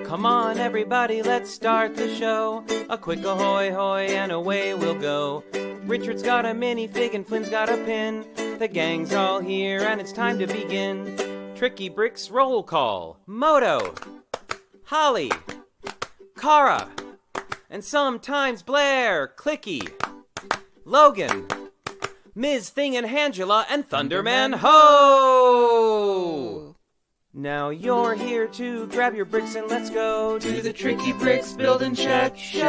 Come on, everybody, let's start the show. A quick ahoy hoy and away we'll go. Richard's got a minifig and Flynn's got a pin. The gang's all here and it's time to begin. TrickyBricks roll call. Moto, Holly, Cara, and sometimes Blair, Clicky, Logan, Ms. Thing and Angela, and Thunderman Ho! Now you're here to grab your bricks and let's go to the TrickyBricks Build and Check Show!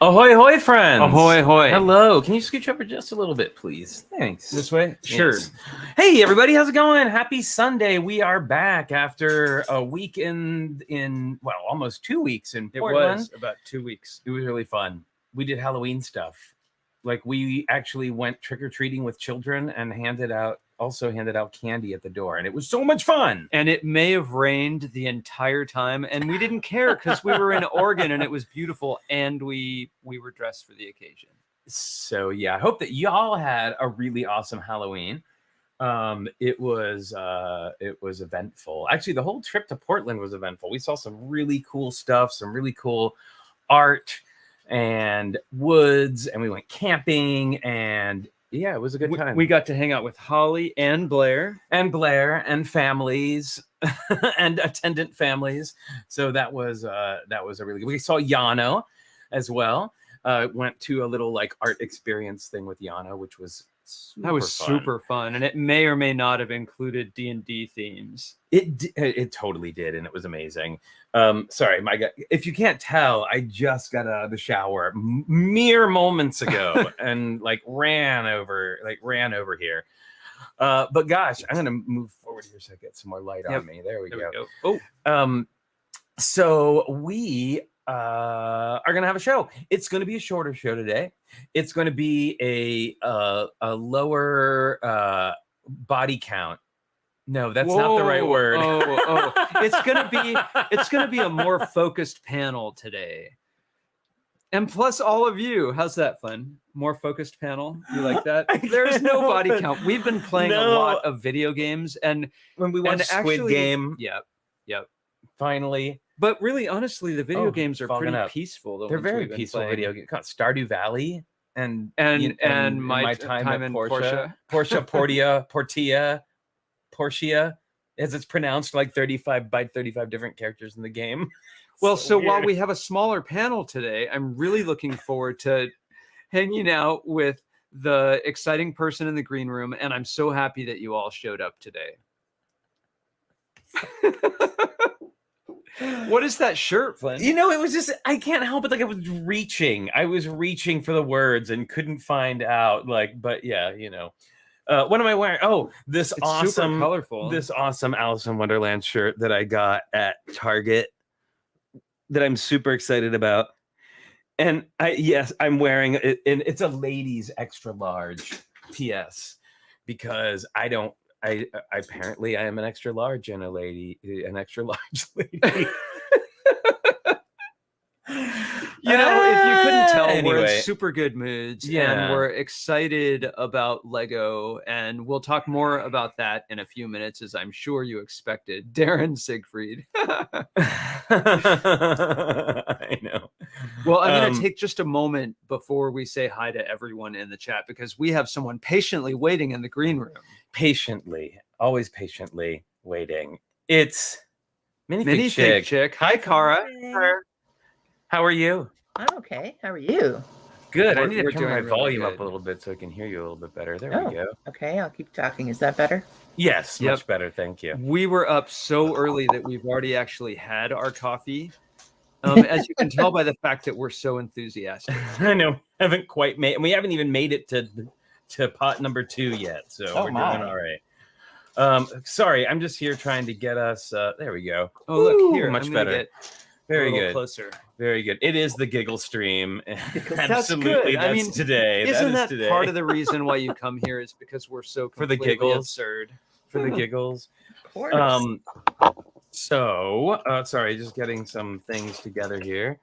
Ahoy, hoy, friends! Ahoy, hoy. Hello. Can you scooch over just a little bit, please? Thanks. This way? Sure. Yes. Hey, everybody. How's it going? Happy Sunday. We are back after a week well, almost 2 weeks in Portland. It was about 2 weeks. It was really fun. We did Halloween stuff. Like, we actually went trick-or-treating with children and handed out candy at the door. And it was so much fun. And it may have rained the entire time. And we didn't care because we were in Oregon and it was beautiful. And we were dressed for the occasion. So, yeah, I hope that y'all had a really awesome Halloween. It was eventful. Actually, the whole trip to Portland was eventful. We saw some really cool stuff, some really cool art and woods, and we went camping, and yeah, it was a good time. We got to hang out with Holly and Blair and families and attendant families. So that was a really good. We saw Yano as well. Went to a little like art experience thing with Yano, which was super fun, and it may or may not have included D&D themes. It totally did, and it was amazing. Sorry, my God, if you can't tell, I just got out of the shower mere moments ago and ran over here. But gosh, I'm gonna move forward here so I get some more light on me. There we go. Oh, so we are gonna have a show. It's gonna be a shorter show today. It's gonna be a lower body count. No, that's not the right word. It's gonna be a more focused panel today. And plus all of you. How's that, Flynn? More focused panel? You like that? There's no body count. We've been playing a lot of video games, and when we watched Squid Game. Yep. Finally. But really, honestly, the video games are pretty peaceful. They're very peaceful video games. Stardew Valley and my time in Portia, as it's pronounced, like 35 different characters in the game. Well, so while we have a smaller panel today, I'm really looking forward to hanging out with the exciting person in the green room, and I'm so happy that you all showed up today. What is that shirt, Flynn? It was just, I can't help it. I was reaching for the words and couldn't find out. But yeah, what am I wearing? Oh, it's awesome, super colorful. This awesome Alice in Wonderland shirt that I got at Target that I'm super excited about. And I'm wearing it, and it's a ladies extra large. P.S. Because I apparently I am an extra large and an extra large lady. If you couldn't tell, we're in super good moods, and we're excited about Lego, and we'll talk more about that in a few minutes, as I'm sure you expected. Darren Siegfried. I know. Well, I'm going to take just a moment before we say hi to everyone in the chat, because we have someone patiently waiting in the green room. Always patiently waiting. It's Minifigchick. Hi, Cara. How are you? I'm okay. How are you? Good. I need to turn my volume up a little bit so I can hear you a little bit better. There we go. Okay, I'll keep talking. Is that better? Yes, much better. Thank you. We were up so early that we've already actually had our coffee. As you can tell by the fact that we're so enthusiastic. I know. We haven't even made it to pot number 2 yet. So we're doing all right. Sorry, I'm just here trying to get us. There we go. Oh, look here. Much better. Very good. Closer. Very good. It is the giggle stream. Absolutely. That's today. Isn't that part of the reason why you come here is because we're so for the giggles absurd. For the giggles. Of course. So, sorry, just getting some things together here.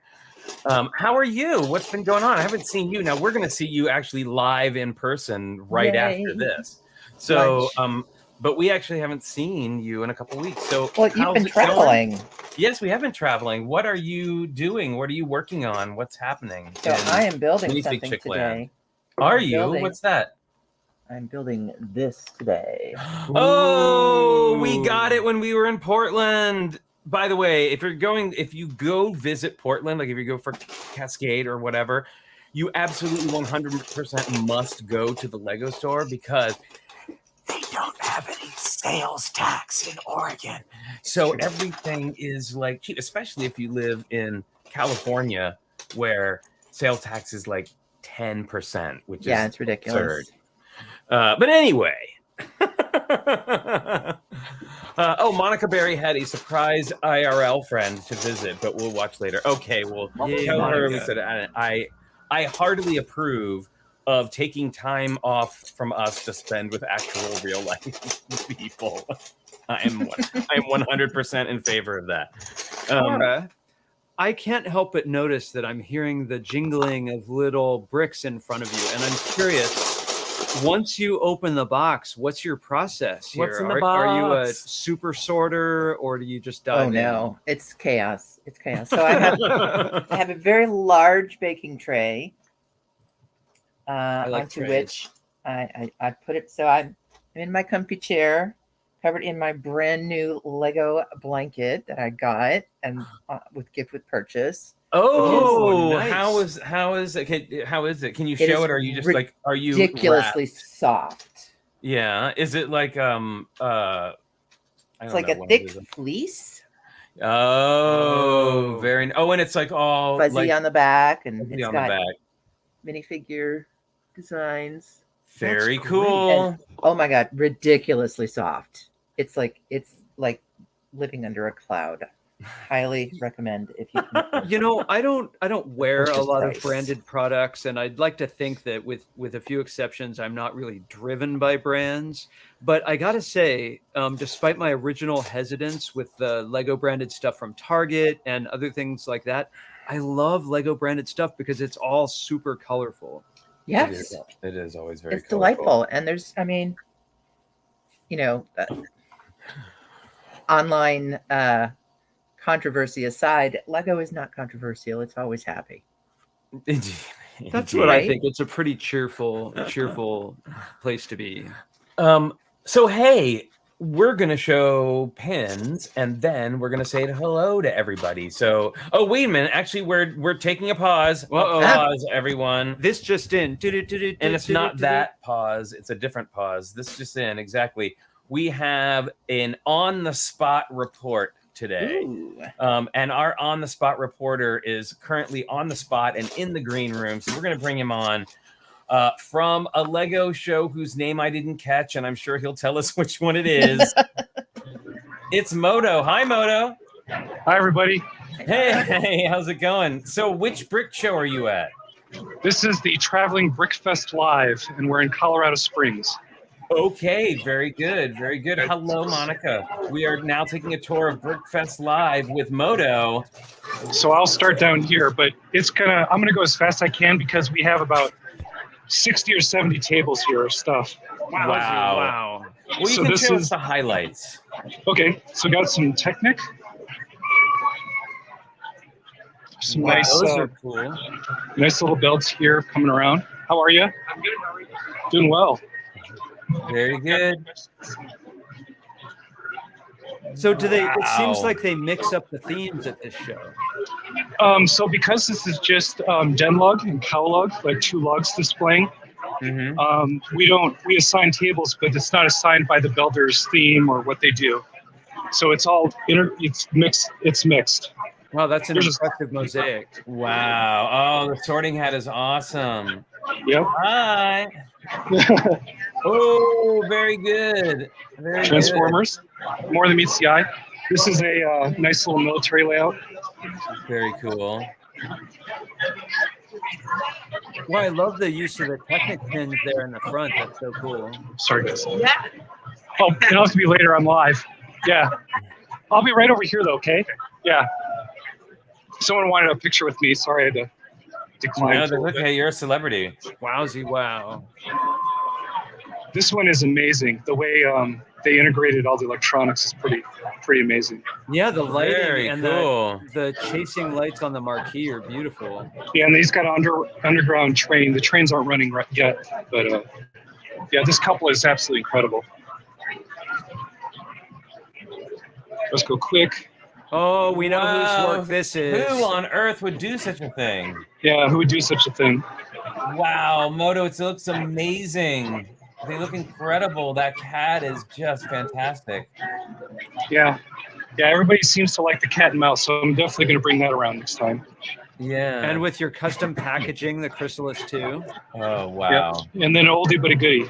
How are you? What's been going on? I haven't seen you. Now we're going to see you actually live in person right after Yay. this. So, Brunch. but we actually haven't seen you in a couple weeks. So, Well, you've how's been it going? traveling. Yes, we have been traveling. What are you doing? What are you working on? What's happening? So I am building something Minifigchick today. land. Are you? building- What's that? I'm building this today. Oh, we Ooh. got it when we were in Portland. By the way, if you go visit Portland, like if you go for Cascade or whatever, you absolutely 100% must go to the Lego store because they don't have any sales tax in Oregon. So everything is like cheap, especially if you live in California where sales tax is like 10%, which Yeah, is it's ridiculous. absurd. But anyway. Monica Berry had a surprise IRL friend to visit, but we'll watch later. Okay, well, Yay, tell her we Monica. said I heartily approve of taking time off from us to spend with actual real life people. I'm 100% in favor of that. Laura, I can't help but notice that I'm hearing the jingling of little bricks in front of you, and I'm curious. Once you open the box, what's your process here? What's in the Are you a box? super sorter, or do you just dive Oh no, it's chaos. It's chaos. So I have a very large baking tray like onto trays. which I put it. So I'm in my comfy chair, covered in my brand new Lego blanket that I got and with gift with purchase. Oh, nice. how is it? How is it? Can you It show is it? Or are you just like, are you ridiculously wrapped? soft? Yeah. Is it like I It's don't like know a what thick it is. fleece, Oh, very. Oh, and it's like all fuzzy like on the back, and fuzzy it's on the got back. minifigure designs. Very That's cool. Oh my god, ridiculously soft. It's like living under a cloud. Highly recommend if you can. You know, I don't wear a Purchase lot price. of branded products, and I'd like to think that with a few exceptions, I'm not really driven by brands. But I gotta say, despite my original hesitance with the Lego branded stuff from Target and other things like that, I love Lego branded stuff because it's all super colorful. Yes, It is always very it's colorful. delightful. And there's, I mean, online controversy aside, Lego is not controversial. It's always happy. That's what I Right? think. It's a pretty cheerful place to be. So hey, we're gonna show pins, and then we're gonna say hello to everybody. So, oh wait a minute, actually, we're taking a pause. Uh-oh. Pause, everyone. This just in. And it's not that pause; it's a different pause. This just in, exactly. We have an on-the-spot report today. Ooh. And our on-the-spot reporter is currently on the spot and in the green room. So we're going to bring him on from a Lego show whose name I didn't catch, and I'm sure he'll tell us which one it is. It's Moto. Hi, Moto. Hi, everybody. Hey, how's it going? So which brick show are you at? This is the Traveling Brickfest Live, and we're in Colorado Springs. Okay, very good, very good. Hello, Monica. We are now taking a tour of Brickfest Live with Moto. So I'll start down here, but I'm gonna go as fast as I can because we have about 60 or 70 tables here of stuff. Wow. Well, you So can this show us is- the highlights. Okay, so got some Technic. Some Wow, nice, Those are cool. nice little belts here coming around. How are you? I'm good. How are you? Doing well. Very good. So do they? It seems Wow. like they mix up the themes at this show. So because this is just den log and cow log, like two logs displaying, we assign tables, but it's not assigned by the builder's theme or what they do. So it's all it's mixed. Wow, that's an There's impressive mosaic. Wow. Oh, the sorting hat is awesome. Yep. Hi. Oh, very good. Very Transformers, more than meets the eye. This is a nice little military layout. good. Very cool. Well, I love the use of the Technic pins there in the front. That's so cool. Sorry, guys. Oh, it'll have to be later on live. Yeah. I'll be right over here though. Okay. Yeah. Someone wanted a picture with me. Sorry, I had to decline. No, that's okay. You're a celebrity. Wowsy, wow. This one is amazing. The way they integrated all the electronics is pretty amazing. Yeah, the lighting Very and cool. the chasing lights on the marquee are beautiful. Yeah, and he's got an underground train. The trains aren't running yet, but yeah, this couple is absolutely incredible. Let's go quick. Oh, we know Wow. whose work this is. Who on earth would do such a thing? Yeah, who would do such a thing? Wow, Moto, it looks amazing. They look incredible. That cat is just fantastic. Yeah. Yeah, everybody seems to like the cat and mouse, so I'm definitely going to bring that around next time. Yeah. And with your custom packaging, the Chrysalis 2. Oh wow. Yep. And then oldie but a goodie.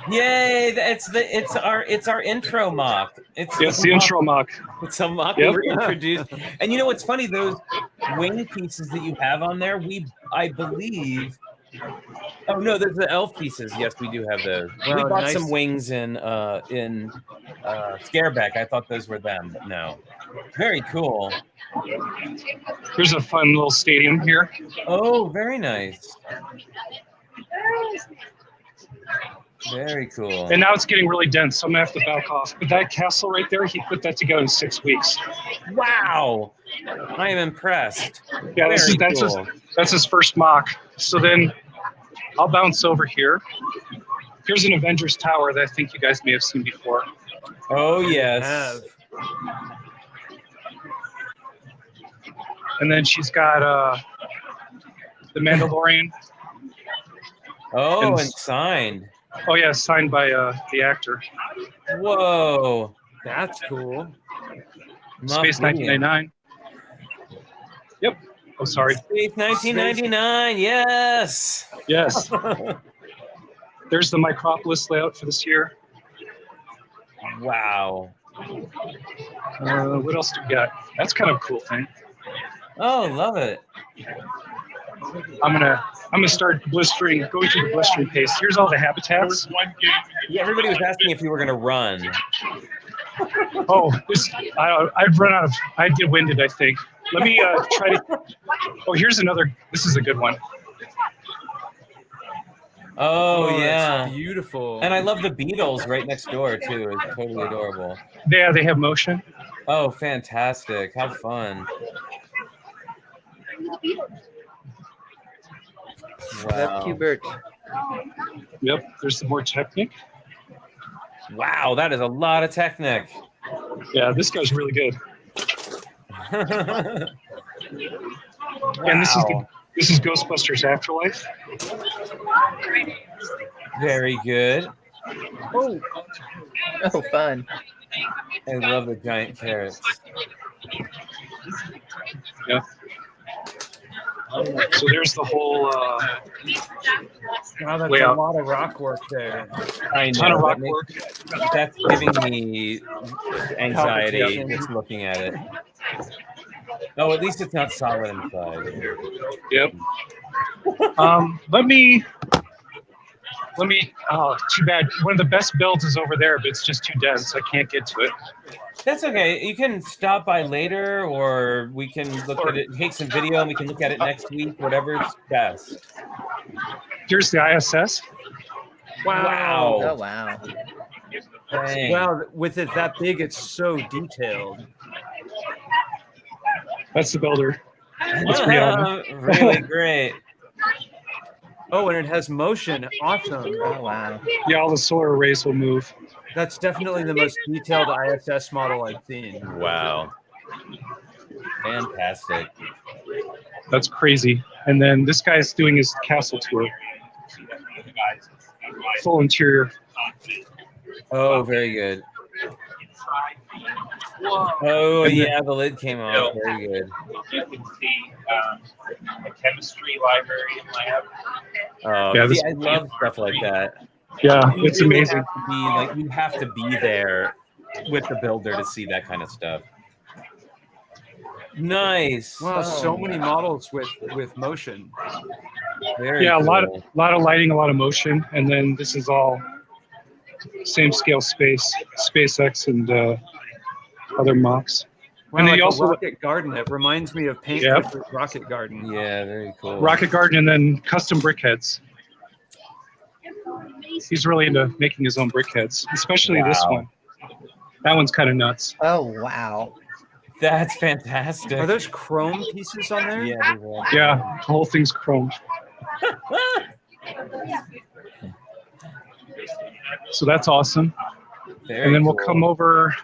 Yay! It's our intro mock. It's The intro mock. It's a mock Yep. we were introduced. And you know what's funny? Those wing pieces that you have on there, I believe. Oh no, there's the elf pieces. Yes, we do have those. We Wow, bought nice. some wings in Scareback. I thought those were them, but no. Very cool. Here's a fun little stadium here. Oh, very nice. Very cool. And now it's getting really dense, so I'm going to have to back off. But that castle right there, he put that together in 6 weeks. Wow, I am impressed. Yeah, Very that's his first mock. So then I'll bounce over here. Here's an Avengers Tower that I think you guys may have seen before. Oh yes. Have. And then she's got the Mandalorian. Oh, And- and signed. Oh yeah, signed by the actor. Whoa. That's cool. Space Moff Gideon. 1999. Yep. Oh, sorry. Space 1999. Yes. Yes. There's the Micropolis layout for this year. Wow. What else do we got? That's kind of a cool thing. Oh, love it. I'm gonna start going through the blistering pace. Here's all the habitats. Yeah, everybody was asking if you were gonna run. Oh, I've run out of. I get winded, I think. Let me try to. Oh, here's another. This is a good one. Oh that's yeah. beautiful. And I love the Beatles right next door too. It's totally adorable. Yeah, they have motion. Oh, fantastic. How fun. Love Hubert. Yep. There's some more Technic. Wow, that is a lot of Technic. Yeah, this guy's really good. Wow. And this is Ghostbusters Afterlife. Very good. Oh, fun. I love the giant carrots. Yeah. So there's the whole Wow, that's layout. a lot of rock work there. I know. Ton of rock that makes- work. That's giving me anxiety Palpitations. just looking at it. Oh, at least it's not solid inside. Yep. Let me. Oh, too bad. One of the best builds is over there, but it's just too dense. I can't get to it. That's okay. You can stop by later, or we can look at it, take some video, and we can look at it next week. Whatever's best. Here's the ISS. Wow. Oh, wow. Dang. Wow, with it that big, it's so detailed. That's the builder. That's Rihanna. Really great. Oh, and it has motion. Awesome. Oh, wow. Yeah, all the solar arrays will move. That's definitely the most detailed ISS model I've seen. Wow. Fantastic. That's crazy. And then this guy's doing his castle tour. Full interior. Oh, very good. Oh, yeah, the lid came off. Very good. You can see a chemistry library in lab. Oh, Yeah, see, this- I love stuff like that. Yeah, You it's really amazing. have to be, like, you have to be there with the builder to see that kind of stuff. Nice. Wow, so many models with motion. Very Yeah, a lot cool. of lighting, a lot of motion, and then this is all same scale SpaceX and other mocks. Wow, And then like you a also rocket garden. It reminds me of Paint Yep. Pepper's Rocket Garden. Yeah, very cool. Rocket Garden and then custom brick heads. He's really into making his own brick heads, especially this Wow. one. That one's kind of nuts. Oh wow. That's fantastic. Are those chrome pieces on there? Yeah. Yeah, the whole thing's chrome. So that's awesome. Very And then we'll cool. come over.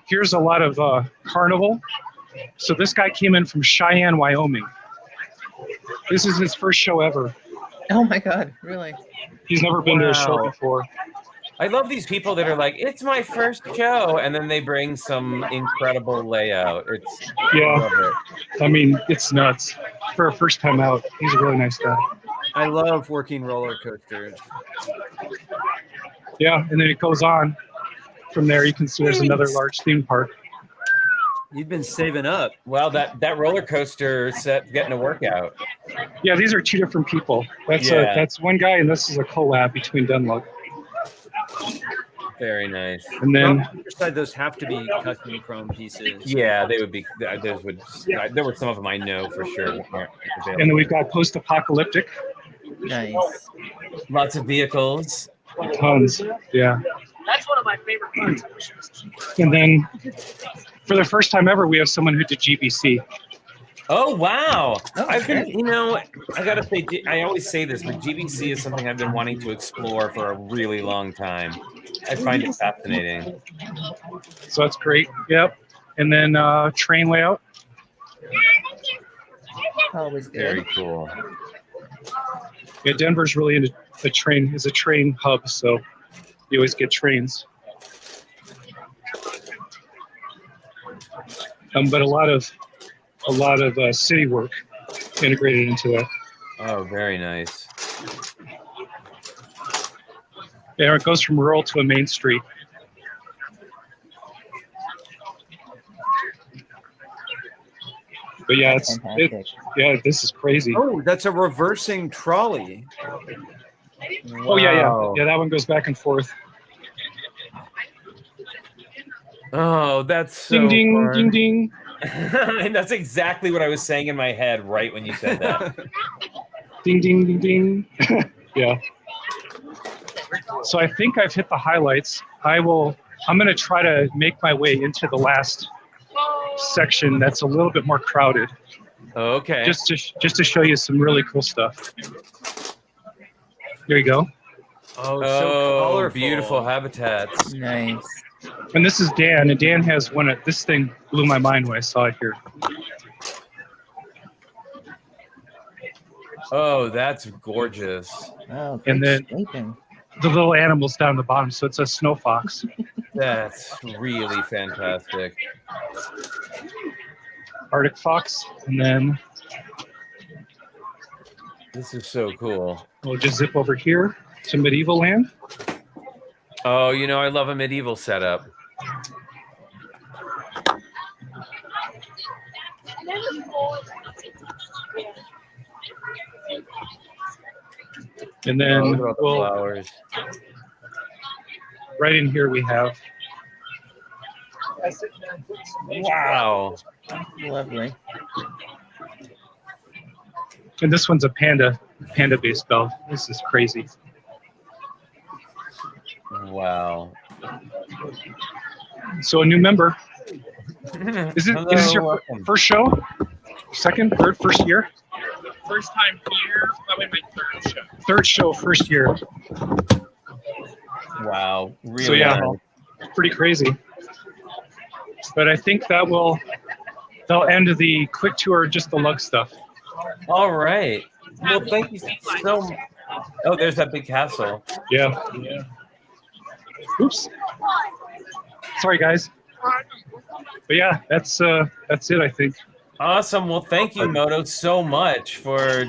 Here's a lot of carnival. So this guy came in from Cheyenne, Wyoming. This is his first show ever. Oh my God. Really? He's never been to a show Wow. before. I love these people that are like, it's my first show, and then they bring some incredible layout. It's I Yeah, love it. I mean, it's nuts. For a first time out, he's a really nice guy. I love working roller coasters. Yeah, and then it goes on. From there, you can see there's another large theme park. You've been saving up. Well, that roller coaster set getting a workout. Yeah, these are two different people. That's Yeah. that's one guy, and this is a collab between Dunlop. Very nice. And On then the other side, those have to be custom chrome pieces. Yeah, they would be. Those would. There were some of them I know for sure. Weren't and then we've got post-apocalyptic, Nice. Lots of vehicles. tons. Yeah. That's one of my favorite parts. And then for the first time ever, we have someone who did GBC. Oh wow! Oh, I've been, okay. I gotta say, I always say this, but GBC is something I've been wanting to explore for a really long time. I find it fascinating. So that's great. Yep. And then train layout. Always good. Very cool. Yeah, Denver's really into the train. Is a train hub, so you always get trains. But a lot of city work integrated into that. Oh, very nice. Yeah, it goes from rural to a main street. But yeah, Fantastic. this is crazy. Oh, that's a reversing trolley. Oh yeah, Wow. that one goes back and forth. Oh, that's so Ding ding fun. ding ding. And that's exactly what I was saying in my head right when you said that. Ding ding ding ding. Yeah. So I think I've hit the highlights. I'm going to try to make my way into the last section that's a little bit more crowded, Okay. just to show you some really cool stuff. There you go. Oh, so Oh, colorful. beautiful habitats. Nice. And this is Dan, and Dan has one of this thing blew my mind when I saw it here. Oh, that's gorgeous. Oh, And great then- scraping. The little animals down the bottom, so it's a snow fox. That's really fantastic. Arctic fox, and then This is so cool. we'll just zip over here to medieval land. Oh, I love a medieval setup. And Oh, then look at all the we'll, flowers. right in here we have Wow. Lovely. and this one's a panda-based bell. This is crazy. Wow. So a new member. Is this your welcome. first show? Second, third, first year? First time here, probably my third show. Third show, first year. Wow. Really So yeah, nice. pretty crazy. But I think they'll end the quick tour, just the lug stuff. All right. Well, thank you so much. Oh, there's that big castle. Yeah. Oops. Sorry, guys. But yeah, that's it, I think. Awesome. Well, thank you, Moto, so much for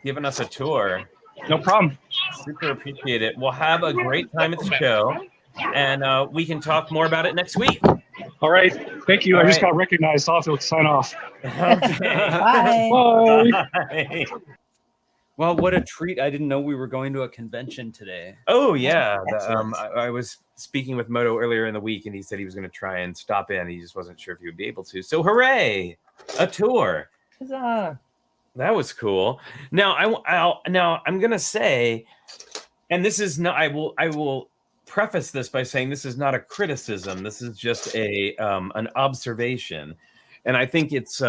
giving us a tour. No problem. Super appreciate it. We'll have a great time at the show, and we can talk more about it next week. All right. Thank you. All I just right. got recognized. I'll have to sign off. Okay. Bye. Bye. Bye. Well, what a treat. I didn't know we were going to a convention today. Oh yeah, Excellent. I was speaking with Moto earlier in the week, and he said he was going to try and stop in. He just wasn't sure if he would be able to. So hooray, a tour! Huzzah. That was cool. Now I'm going to say, and this is not. I will preface this by saying this is not a criticism. This is just an observation, and I think it's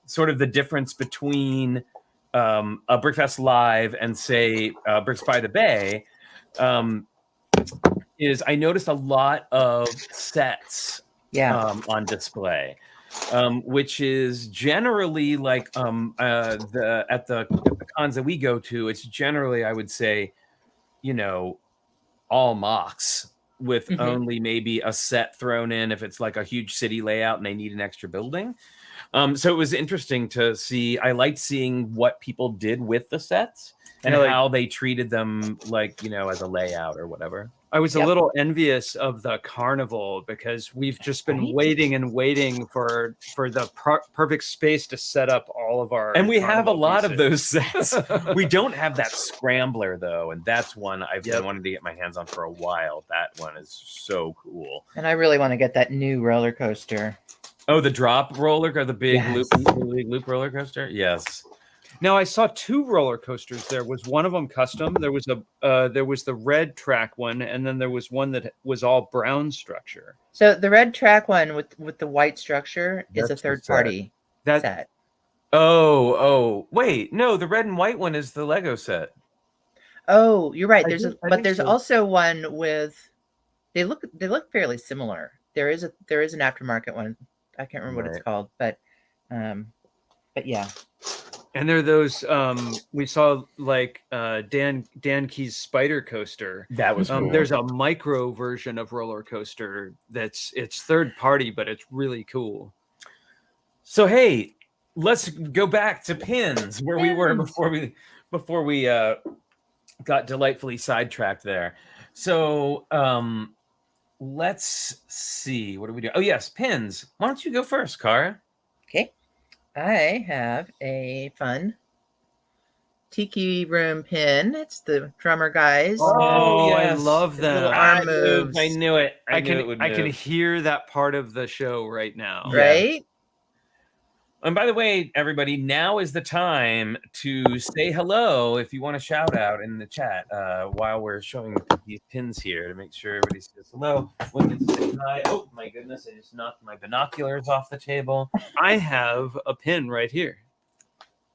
sort of the difference between a Brickfest Live and say Bricks by the Bay is I noticed a lot of sets on display, which is generally like at the cons that we go to, it's generally, I would say, all mocks with only maybe a set thrown in if it's like a huge city layout and they need an extra building. So it was interesting to see. I liked seeing what people did with the sets and how they treated them, like, as a layout or whatever. I was a little envious of the carnival because we've just been waiting and waiting for the perfect space to set up all of our. And we have a lot of those sets. We don't have that scrambler though, and that's one I've been wanting to get my hands on for a while. That one is so cool. And I really want to get that new roller coaster. Oh, the drop roller or the big loop roller coaster? Yes. Now I saw 2 roller coasters. There was one of them custom. There was the red track one, and then there was one that was all brown structure. So the red track one with the white structure is a third party set. Oh, wait, no, the red and white one is the Lego set. Oh, you're right. There's also one with they look fairly similar. There is an aftermarket one. I can't remember what it's called, but yeah. And there are those we saw like Dan Key's Spider Coaster. That was cool. There's a micro version of roller coaster it's third party, but it's really cool. So hey, let's go back to pins where we were before we got delightfully sidetracked there. So let's see, what do we do? Oh yes, pins. Why don't you go first, Cara? Okay. I have a fun tiki room pin. It's the drummer guys. Oh, yes. I love that. Arm moves. I knew it. I can hear that part of the show right now. Right? And by the way, everybody, now is the time to say hello if you want to shout out in the chat while we're showing these pins here to make sure everybody says hello. Women say hi. Oh, my goodness. I just knocked my binoculars off the table. I have a pin right here.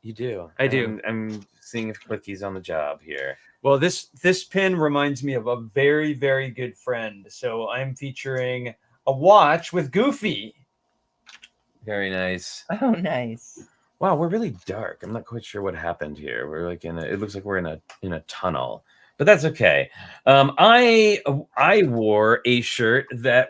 You do? I do. I'm seeing if Clicky's on the job here. Well, this pin reminds me of a very, very good friend. So I'm featuring a watch with Goofy. Very nice. Oh, nice. Wow, we're really dark. I'm not quite sure what happened here. We're like it looks like we're in a tunnel, but that's okay. I wore a shirt that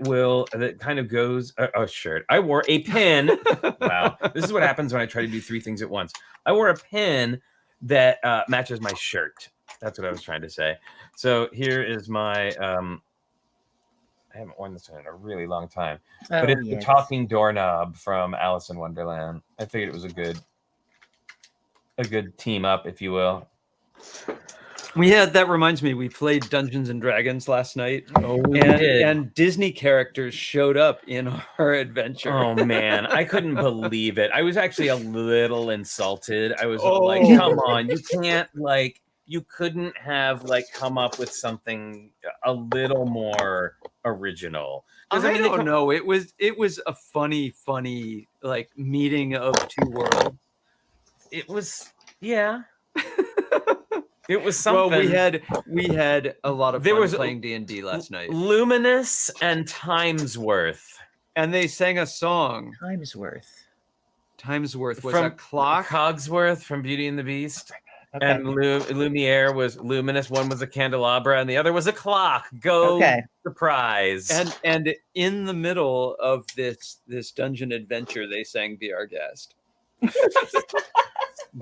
kind of goes a shirt. I wore a pin. Wow, this is what happens when I try to do 3 things at once. I wore a pin that matches my shirt. That's what I was trying to say. So here is my I haven't worn this one in a really long time, but it's the talking doorknob from Alice in Wonderland. I figured it was a good team up, if you will. That reminds me, we played Dungeons and Dragons last night. Oh, we did. And Disney characters showed up in our adventure. Oh man, I couldn't believe it. I was actually a little insulted. I was like, come on, you couldn't have come up with something a little more original. I don't know. It was a funny meeting of 2 worlds. It was, yeah. It was something. Well, we had a lot of fun playing D&D last night. Luminous and Timesworth. And they sang a song. Timesworth was a clock. Cogsworth from Beauty and the Beast. Okay. And Lumiere was luminous. One was a candelabra, and the other was a clock. Surprise! And in the middle of this dungeon adventure, they sang "Be Our Guest."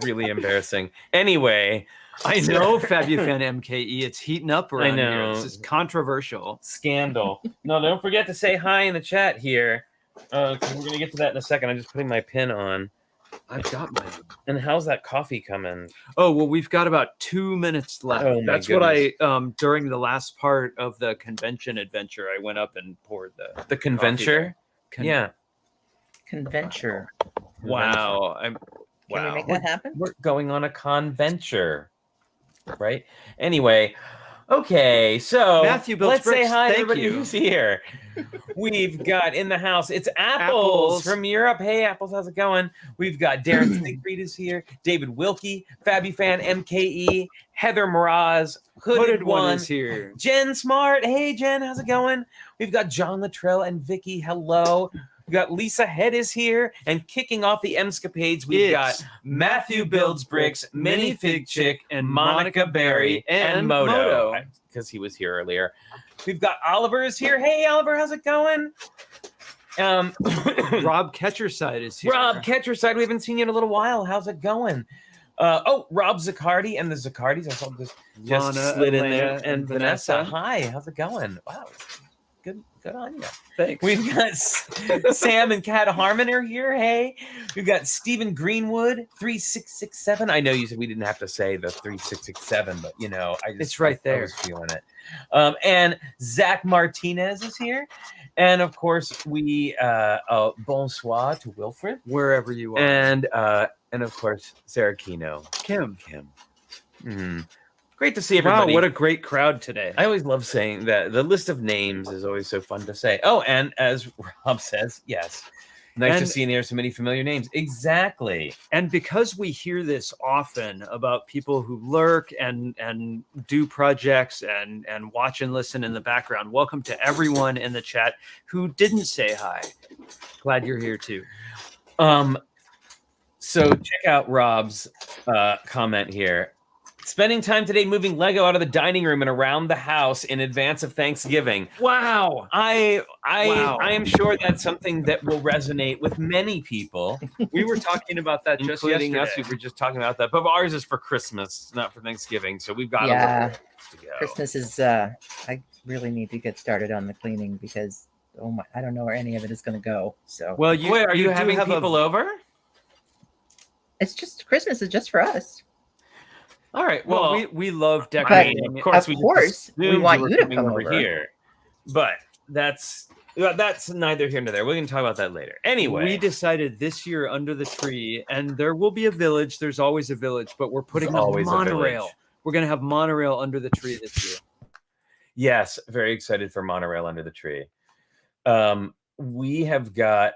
Really embarrassing. Anyway, I know Fabufan MKE. It's heating up around here. This is controversial. Scandal. No, don't forget to say hi in the chat here. We're gonna get to that in a second. I'm just putting my pin on. I've got mine. And how's that coffee coming? Oh, well, we've got about 2 minutes left. Oh, my That's what I during the last part of the convention adventure, I went up and poured the conventure. Yeah. Conventure. Wow. Can we make that happen? We're going on a conventure, right? Anyway, okay, so Matthew Bills let's say Bricks, hi to thank everybody you. who's here. We've got in the house, it's Apples from Europe. Hey, Apples, how's it going? We've got Darren Siegfried is here, David Wilkie, Fabufan, MKE, Heather Mraz, Hooded One is here. Jen Smart. Hey, Jen, how's it going? We've got John Luttrell and Vicky. Hello. We've got Lisa Head is here. And kicking off the Emscapades, we've got Matthew Builds Bricks, Minifigchick, and Monica Berry, and Moto. Because he was here earlier. We've got Oliver is here. Hey, Oliver, how's it going? Rob Ketcherside is here. Rob Ketcherside, we haven't seen you in a little while. How's it going? Rob Zaccardi and the Zaccardis. I saw this just Lana, slid in Elena, there. And Vanessa. Vanessa. Hi, how's it going? Wow. Good on you. Thanks. We've got Sam and Kat Harmon are here. Hey, we've got Stephen Greenwood 3667. I know you said we didn't have to say the 3667, but it's right there. I was feeling it. And Zach Martinez is here, and of course we bonsoir to Wilfred wherever you are, and of course Sarah Kino, Kim. Great to see everybody. Wow, what a great crowd today. I always love saying that. The list of names is always so fun to say. Oh, and as Rob says, yes. Nice to see and hear so many familiar names. Exactly. And because we hear this often about people who lurk and do projects and watch and listen in the background, welcome to everyone in the chat who didn't say hi. Glad you're here too. So check out Rob's comment here. Spending time today moving Lego out of the dining room and around the house in advance of Thanksgiving. Wow. I am sure that's something that will resonate with many people. We were talking about that just including yesterday. us. We were just talking about that. But ours is for Christmas, not for Thanksgiving. So we've got a little ways to go. Christmas is I really need to get started on the cleaning because I don't know where any of it is going to go. So are you having people over? It's just Christmas is just for us. All right. Well, we love decorating. Of course, we want you to come over here, but that's neither here nor there. We're going to talk about that later. Anyway, we decided this year under the tree, and there will be a village. There's always a village, but we're putting a monorail. We're going to have monorail under the tree this year. Yes, very excited for monorail under the tree. We have got.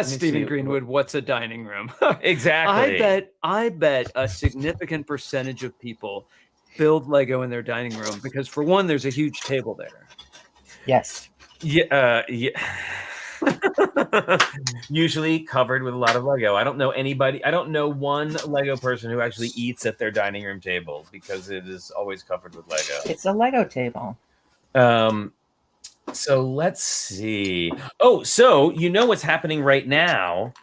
Stephen Greenwood, what's a dining room? Exactly. I bet a significant percentage of people build Lego in their dining room because, for one, there's a huge table there. Yes. Yeah. Usually covered with a lot of Lego. I don't know one Lego person who actually eats at their dining room table because it is always covered with Lego. It's a Lego table. So let's see. Oh, so what's happening right now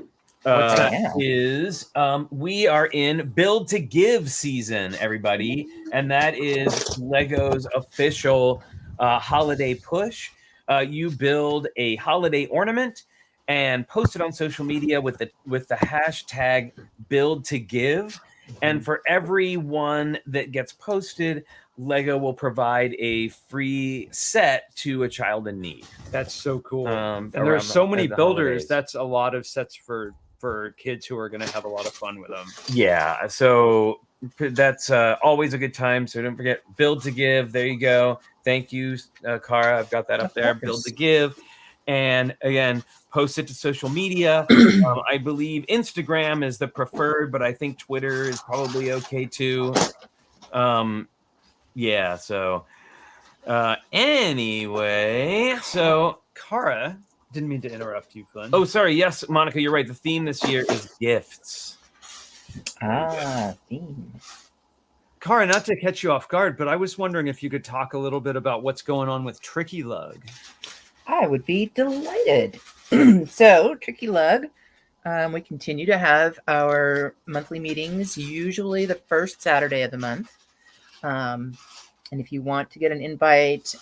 is we are in Build to Give season, everybody. And that is Lego's official holiday push. You build a holiday ornament and post it on social media with the hashtag Build to Give. And for every one that gets posted, Lego will provide a free set to a child in need. That's so cool. And there are so many builders. Holidays. That's a lot of sets for kids who are going to have a lot of fun with them. Yeah. So that's always a good time. So don't forget, Build to Give. There you go. Thank you, Cara. I've got that up there. Build to Give. And again, post it to social media. I believe Instagram is the preferred, but I think Twitter is probably okay too. Yeah, so anyway, so Cara, didn't mean to interrupt you, Flynn. Oh, sorry. Yes, Monica, you're right. The theme this year is gifts. Theme. Cara, not to catch you off guard, but I was wondering if you could talk a little bit about what's going on with Tricky Lug. I would be delighted. So, Tricky Lug, we continue to have our monthly meetings, usually the first Saturday of the month. And if you want to get an invite,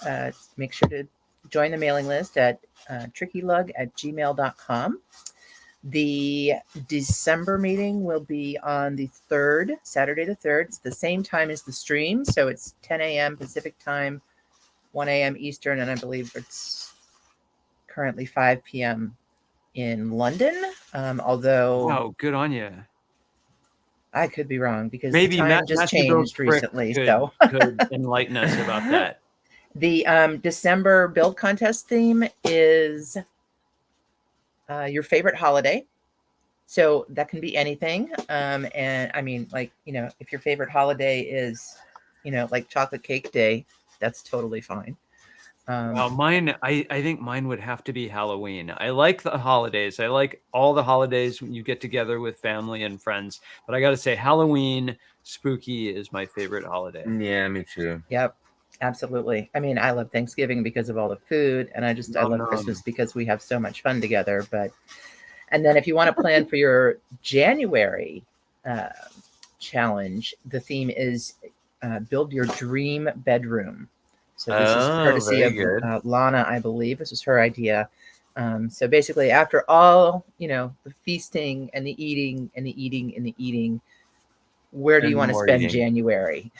make sure to join the mailing list at trickylug@gmail.com. The December meeting will be on the 3rd, Saturday the 3rd. It's the same time as the stream. So it's 10 a.m. Pacific time, 1 a.m. Eastern, and I believe it's currently 5 p.m. in London. Although Oh, good on you. I could be wrong because Maybe the time just Matthew changed Brooks recently. could, So could enlighten us about that. the December build contest theme is your favorite holiday. So that can be anything. And I mean, like, if your favorite holiday is, like chocolate cake day, that's totally fine. Well, mine, I think mine would have to be Halloween. I like the holidays. I like all the holidays when you get together with family and friends. But I got to say, Halloween, spooky is my favorite holiday. Yeah, me too. Yep, absolutely. I mean, I love Thanksgiving because of all the food, and I love Christmas because we have so much fun together. And then if you want to plan for your January challenge, the theme is build your dream bedroom. So this is courtesy of Lana, I believe. This was her idea. So basically, after all, the feasting and the eating and the eating and the eating, where do you want to spend January?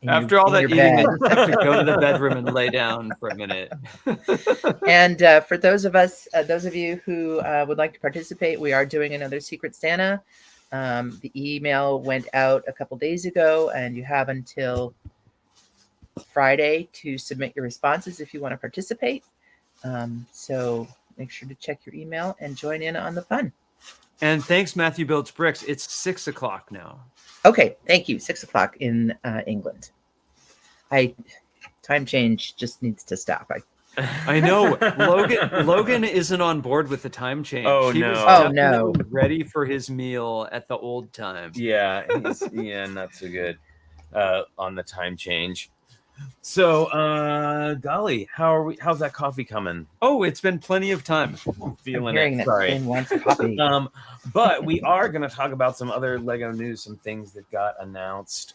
After all that eating, you have to go to the bedroom and lay down for a minute. And for those of you who would like to participate, we are doing another Secret Santa. The email went out a couple days ago, and you have until Friday to submit your responses if you want to participate. So make sure to check your email and join in on the fun. And thanks, Matthew Builds Bricks. It's 6 o'clock now. Okay, thank you. 6 o'clock in England. Time change just needs to stop. I know. Logan isn't on board with the time change. Oh, he no. was Oh, no. definitely ready for his meal at the old time. Yeah, not so good on the time change. So, golly, how's that coffee coming? Oh, it's been plenty of time. I'm feeling hearing it. that Sorry. Finn wants coffee. But we are going to talk about some other Lego news, some things that got announced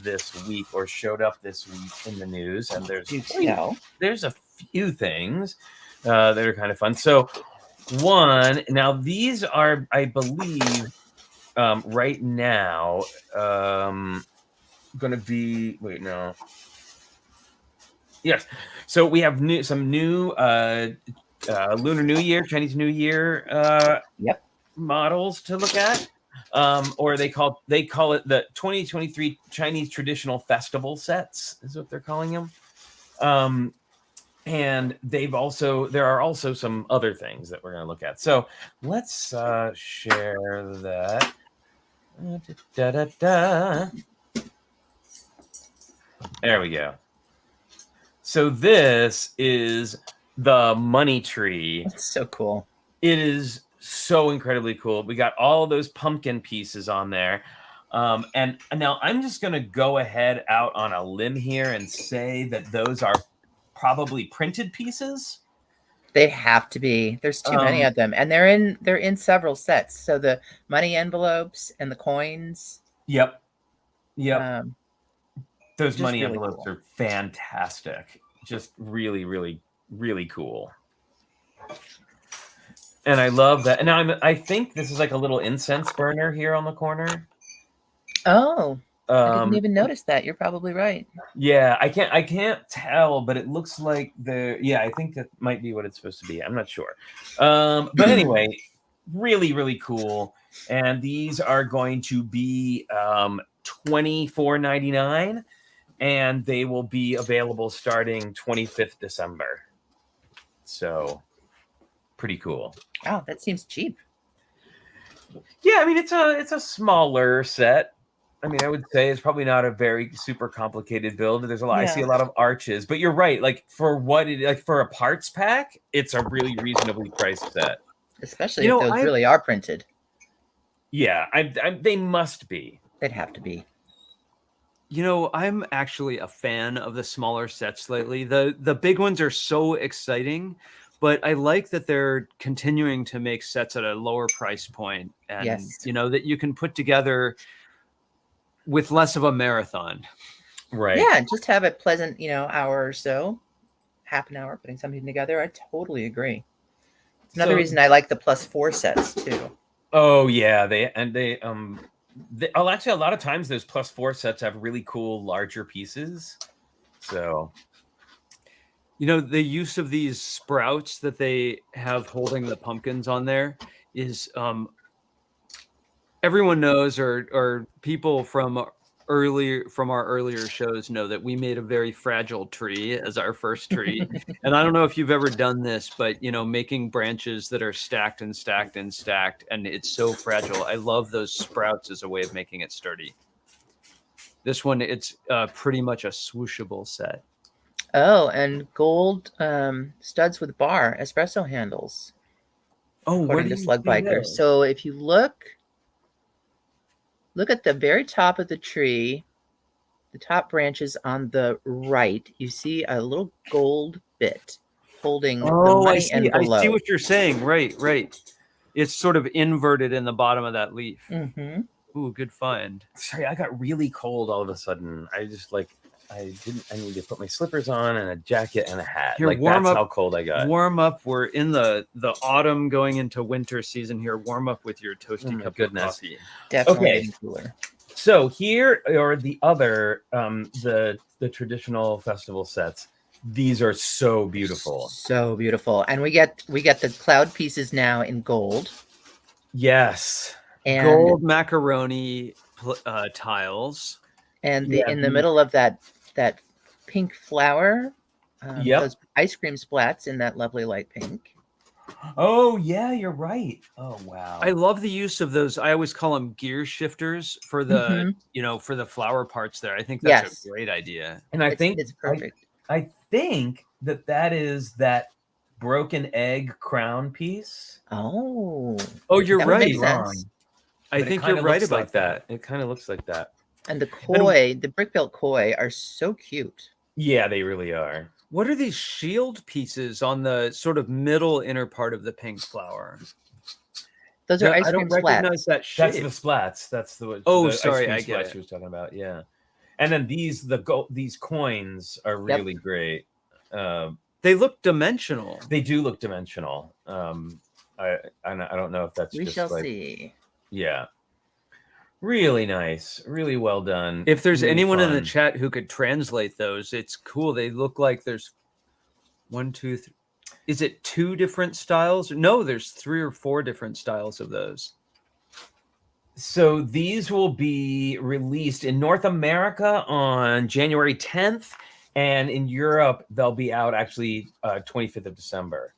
this week or showed up this week in the news. And there's a few things that are kind of fun. So, now these are, I believe, right now, going to be. Wait, no. Yes. So we have some new Lunar New Year, Chinese New Year models to look at. Or they call it the 2023 Chinese Traditional Festival sets, is what they're calling them. And there are also some other things that we're going to look at. So let's share that. There we go. So this is the money tree. That's so cool. It is so incredibly cool. We got all of those pumpkin pieces on there. And now I'm just going to go ahead out on a limb here and say that those are probably printed pieces. They have to be. There's too many of them, and they're in several sets. So the money envelopes and the coins. Yep. Those money really envelopes cool. are fantastic. Just really, really, really cool. And I love that. And I think this is like a little incense burner here on the corner. Oh, I didn't even notice that. You're probably right. Yeah, I can't tell, but it looks like I think that might be what it's supposed to be. I'm not sure. But anyway, really, really cool. And these are going to be $24.99, and they will be available starting 25th December. So pretty cool. Wow, that seems cheap. Yeah, I mean it's a smaller set. I mean, I would say it's probably not a very super complicated build. There's a lot. I see a lot of arches, but you're right. Like for for a parts pack, it's a really reasonably priced set. Especially if those really are printed. Yeah, they must be. They'd have to be. I'm actually a fan of the smaller sets lately. The big ones are so exciting, but I like that they're continuing to make sets at a lower price point, and that you can put together with less of a marathon. Right. Yeah, just have a pleasant, hour or so, half an hour putting something together. I totally agree. It's another reason I like the +4 sets too. Oh yeah, actually a lot of times those +4 sets have really cool larger pieces. So, the use of these sprouts that they have holding the pumpkins on there is everyone knows, or people from our earlier shows know that we made a very fragile tree as our first tree. And I don't know if you've ever done this, but making branches that are stacked and stacked and stacked, and it's so fragile. I love those sprouts as a way of making it sturdy. This one, it's pretty much a swooshable set. Oh, and gold studs with bar espresso handles. Oh, according to Slug Biker. So if you look at the very top of the tree, the top branches on the right, you see a little gold bit holding the money and below. I see what you're saying. Right. It's sort of inverted in the bottom of that leaf. Mm-hmm. Ooh, good find. Sorry, I got really cold all of a sudden. I need to put my slippers on and a jacket and a hat. Here, like warm that's up, how cold I got. Warm up. We're in the autumn going into winter season here. Warm up with your toasty cup of coffee. Definitely Okay. getting cooler. So here are the other the traditional festival sets. These are so beautiful. So beautiful. And we get the cloud pieces now in gold. Yes. And gold macaroni tiles. And in the middle of that pink flower, those ice cream splats in that lovely light pink. Oh yeah, you're right. Oh wow. I love the use of those. I always call them gear shifters for the for the flower parts there. I think that's a great idea. And I think it's perfect. I think that is that broken egg crown piece. Oh, you're right. I think you're right about that. It kind of looks like that. And the koi, the brick-built koi, are so cute. Yeah, they really are. What are these shield pieces on the sort of middle inner part of the pink flower? Those are ice cream splats. Recognize that shape. That's the splats. That's the sorry, I get it. She was talking about. Yeah, and then these coins are really great. They look dimensional. They do look dimensional. I don't know if that's we just shall like, see. Yeah. Really nice, really well done. If there's really anyone fun. in the chat who could translate those, it's cool. They look like there's 1, 2, 3. Is it 2 different styles? No, there's 3 or 4 different styles of those. So these will be released in North America on January 10th, and in Europe they'll be out actually 25th of December.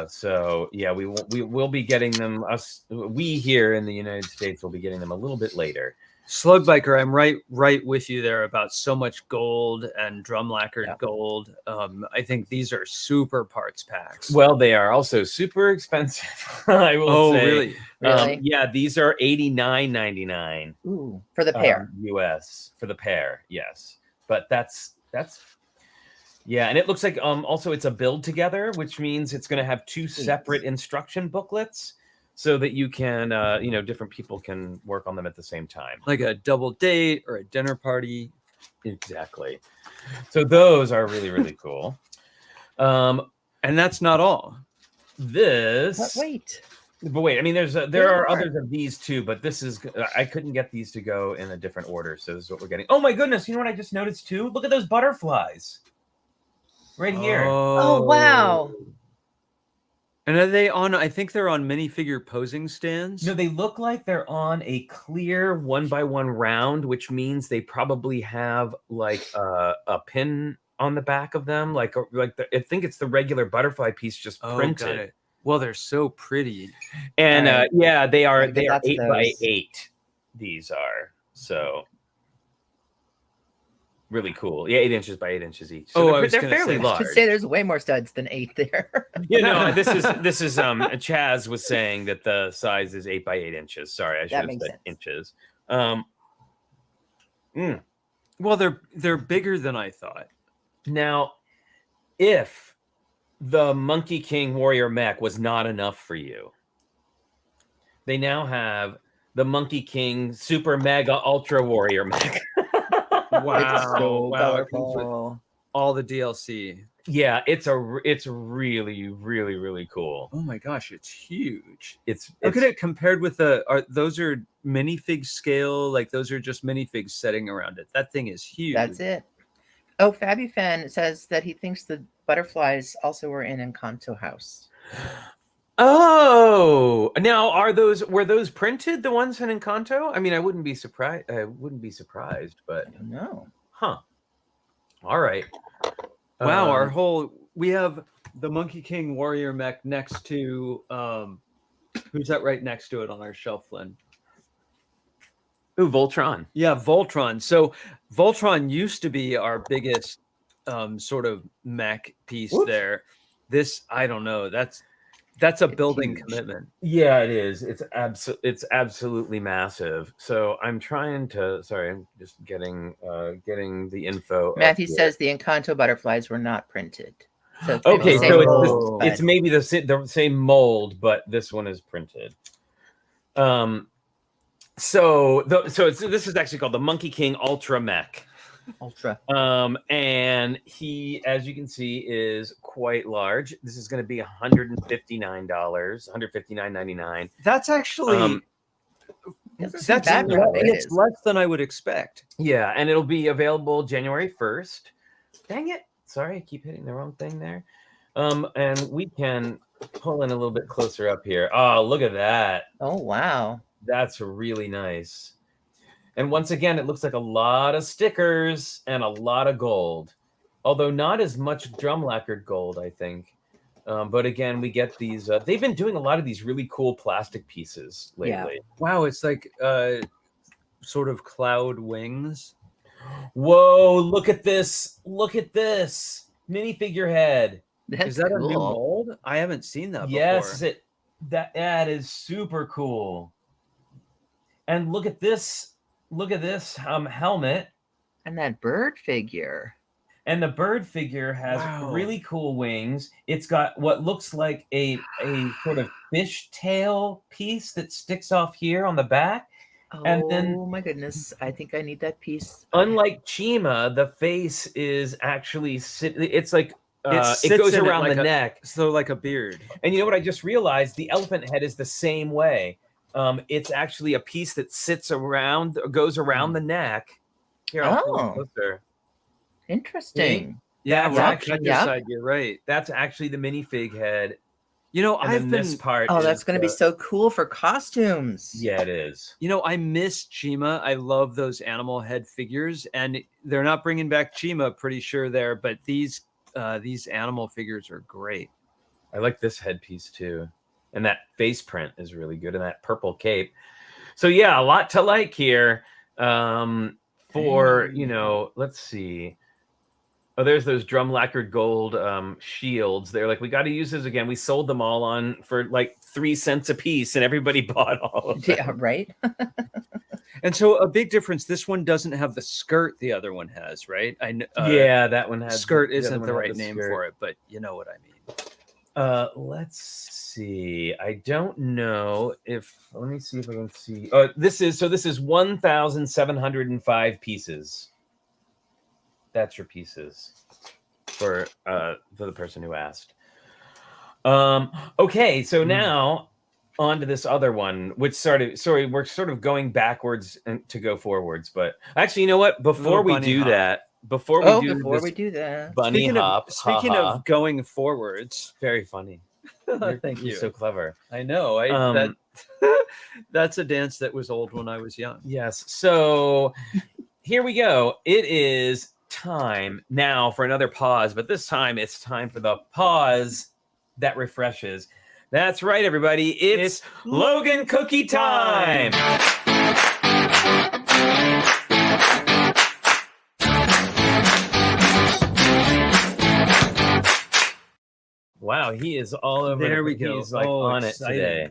So yeah, we will be getting them. We here in the United States will be getting them a little bit later. Slug Biker, I'm right with you there about so much gold and drum lacquered gold. I think these are super parts packs. Well, they are also super expensive. I will say. Really? Yeah, these are $89.99. Ooh, for the pair. US for the pair, yes. But that's. Yeah, and it looks like also it's a build together, which means it's going to have 2 separate instruction booklets so that you can, different people can work on them at the same time. Like a double date or a dinner party. Exactly. So those are really, really cool. And that's not all. This. But wait, I mean, there are others of these too, but this is, I couldn't get these to go in a different order. So this is what we're getting. Oh my goodness. You know what I just noticed too? Look at those butterflies. Right here. Oh, wow. And are they on, I think they're on minifigure posing stands? No, they look like they're on a clear 1x1 round, which means they probably have like a pin on the back of them. I think it's the regular butterfly piece just printed. Got it. Well, they're so pretty. And they are 8x8. These are. So really cool. Yeah, 8 inches by 8 inches each. So they're fairly large. I should say there's way more studs than 8 there. This is Chaz was saying that the size is 8 by 8 inches. Sorry, I should have said inches. Well, they're bigger than I thought. Now, if the Monkey King Warrior Mech was not enough for you, they now have the Monkey King Super Mega Ultra Warrior Mech. Wow. It's so powerful. All the DLC. Yeah, it's really, really, really cool. Oh my gosh, it's huge. It's Look at it compared with those are minifig scale, like those are just minifigs setting around it. That thing is huge. That's it. Oh, FabbyFan says that he thinks the butterflies also were in Encanto House. Oh, now were those printed? The ones in Encanto? I mean, I wouldn't be surprised. But I don't know. huh? All right. Wow, we have the Monkey King Warrior mech next to who's that right next to it on our shelf, Flynn? Ooh, Voltron. Yeah, Voltron. So Voltron used to be our biggest sort of mech piece. Whoops. There. This, I don't know. That's a building huge. commitment. Yeah, it is. It's absolutely massive. So I'm trying to. Sorry, I'm just getting the info. Matthew says the Encanto butterflies were not printed. So it's Okay, the same so mold, it's but- maybe the same mold, but this one is printed. This is actually called the Monkey King Ultra Mech. Ultra. And he, as you can see, is quite large. This is going to be $159, $159.99. That's actually Doesn't seem that's bad for how big it it's is. less than I would expect. Yeah, and it'll be available January 1st. Dang it. Sorry, I keep hitting the wrong thing there. And we can pull in a little bit closer up here. Oh, look at that. Oh, wow. That's really nice. And once again, it looks like a lot of stickers and a lot of gold, although not as much drum lacquered gold, I think. But again, we get these. They've been doing a lot of these really cool plastic pieces lately. Wow, it's like sort of cloud wings. Whoa, look at this. Look at this. Minifigure head. That's Is that cool. a new mold? I haven't seen that Yes, before. that is super cool. And look at this. Look at this helmet. And that bird figure. And the bird figure has Wow. really cool wings. It's got what looks like a sort of fishtail piece that sticks off here on the back. Oh, And then- my goodness. I think I need that piece. Unlike Chima, the face is actually it's like it sits goes in it around like the a- neck. So like a beard. And you know what I just realized? The elephant head is the same way. It's actually a piece that sits around, goes around the neck. Here, I'll pull it Oh. closer. Interesting. Yeah, That's well, actually- countryside, you're right. That's actually the minifig head. You know, And I've then been this part. Oh, that's is, going to be so cool for costumes. Yeah, it is. You know, I miss Chima. I love those animal head figures, and they're not bringing back Chima. Pretty sure there, but these animal figures are great. I like this headpiece too, and that face print is really good, and that purple cape. So yeah, a lot to like here. Let's see. Oh, there's those drum lacquered gold shields. They're like, we got to use those again. We sold them all on for like 3 cents a piece, and everybody bought all of them. Yeah, right? And so a big difference. This one doesn't have the skirt the other one has, right? Yeah, that one has skirt the other isn't one the had right name skirt. for it, but you know what I mean. Let's see. I don't know if. Let me see if I can see. Oh, this is 1,705 pieces. That's your pieces for the person who asked. Okay, so now on to this other one, which we're sort of going backwards and to go forwards. But actually, you know what? Before we bunny do hop. that, before we do that. bunny Speaking hop, speaking haha, of going forwards, very funny. thank You're you. so clever. I know. That's a dance that was old when I was young. Yes. So here we go. It is time now for another pause, but this time it's time for the pause that refreshes. That's right, everybody. It's Logan Cookie time. Wow, he is all over. There we go. He's like Oh, on exciting. it today.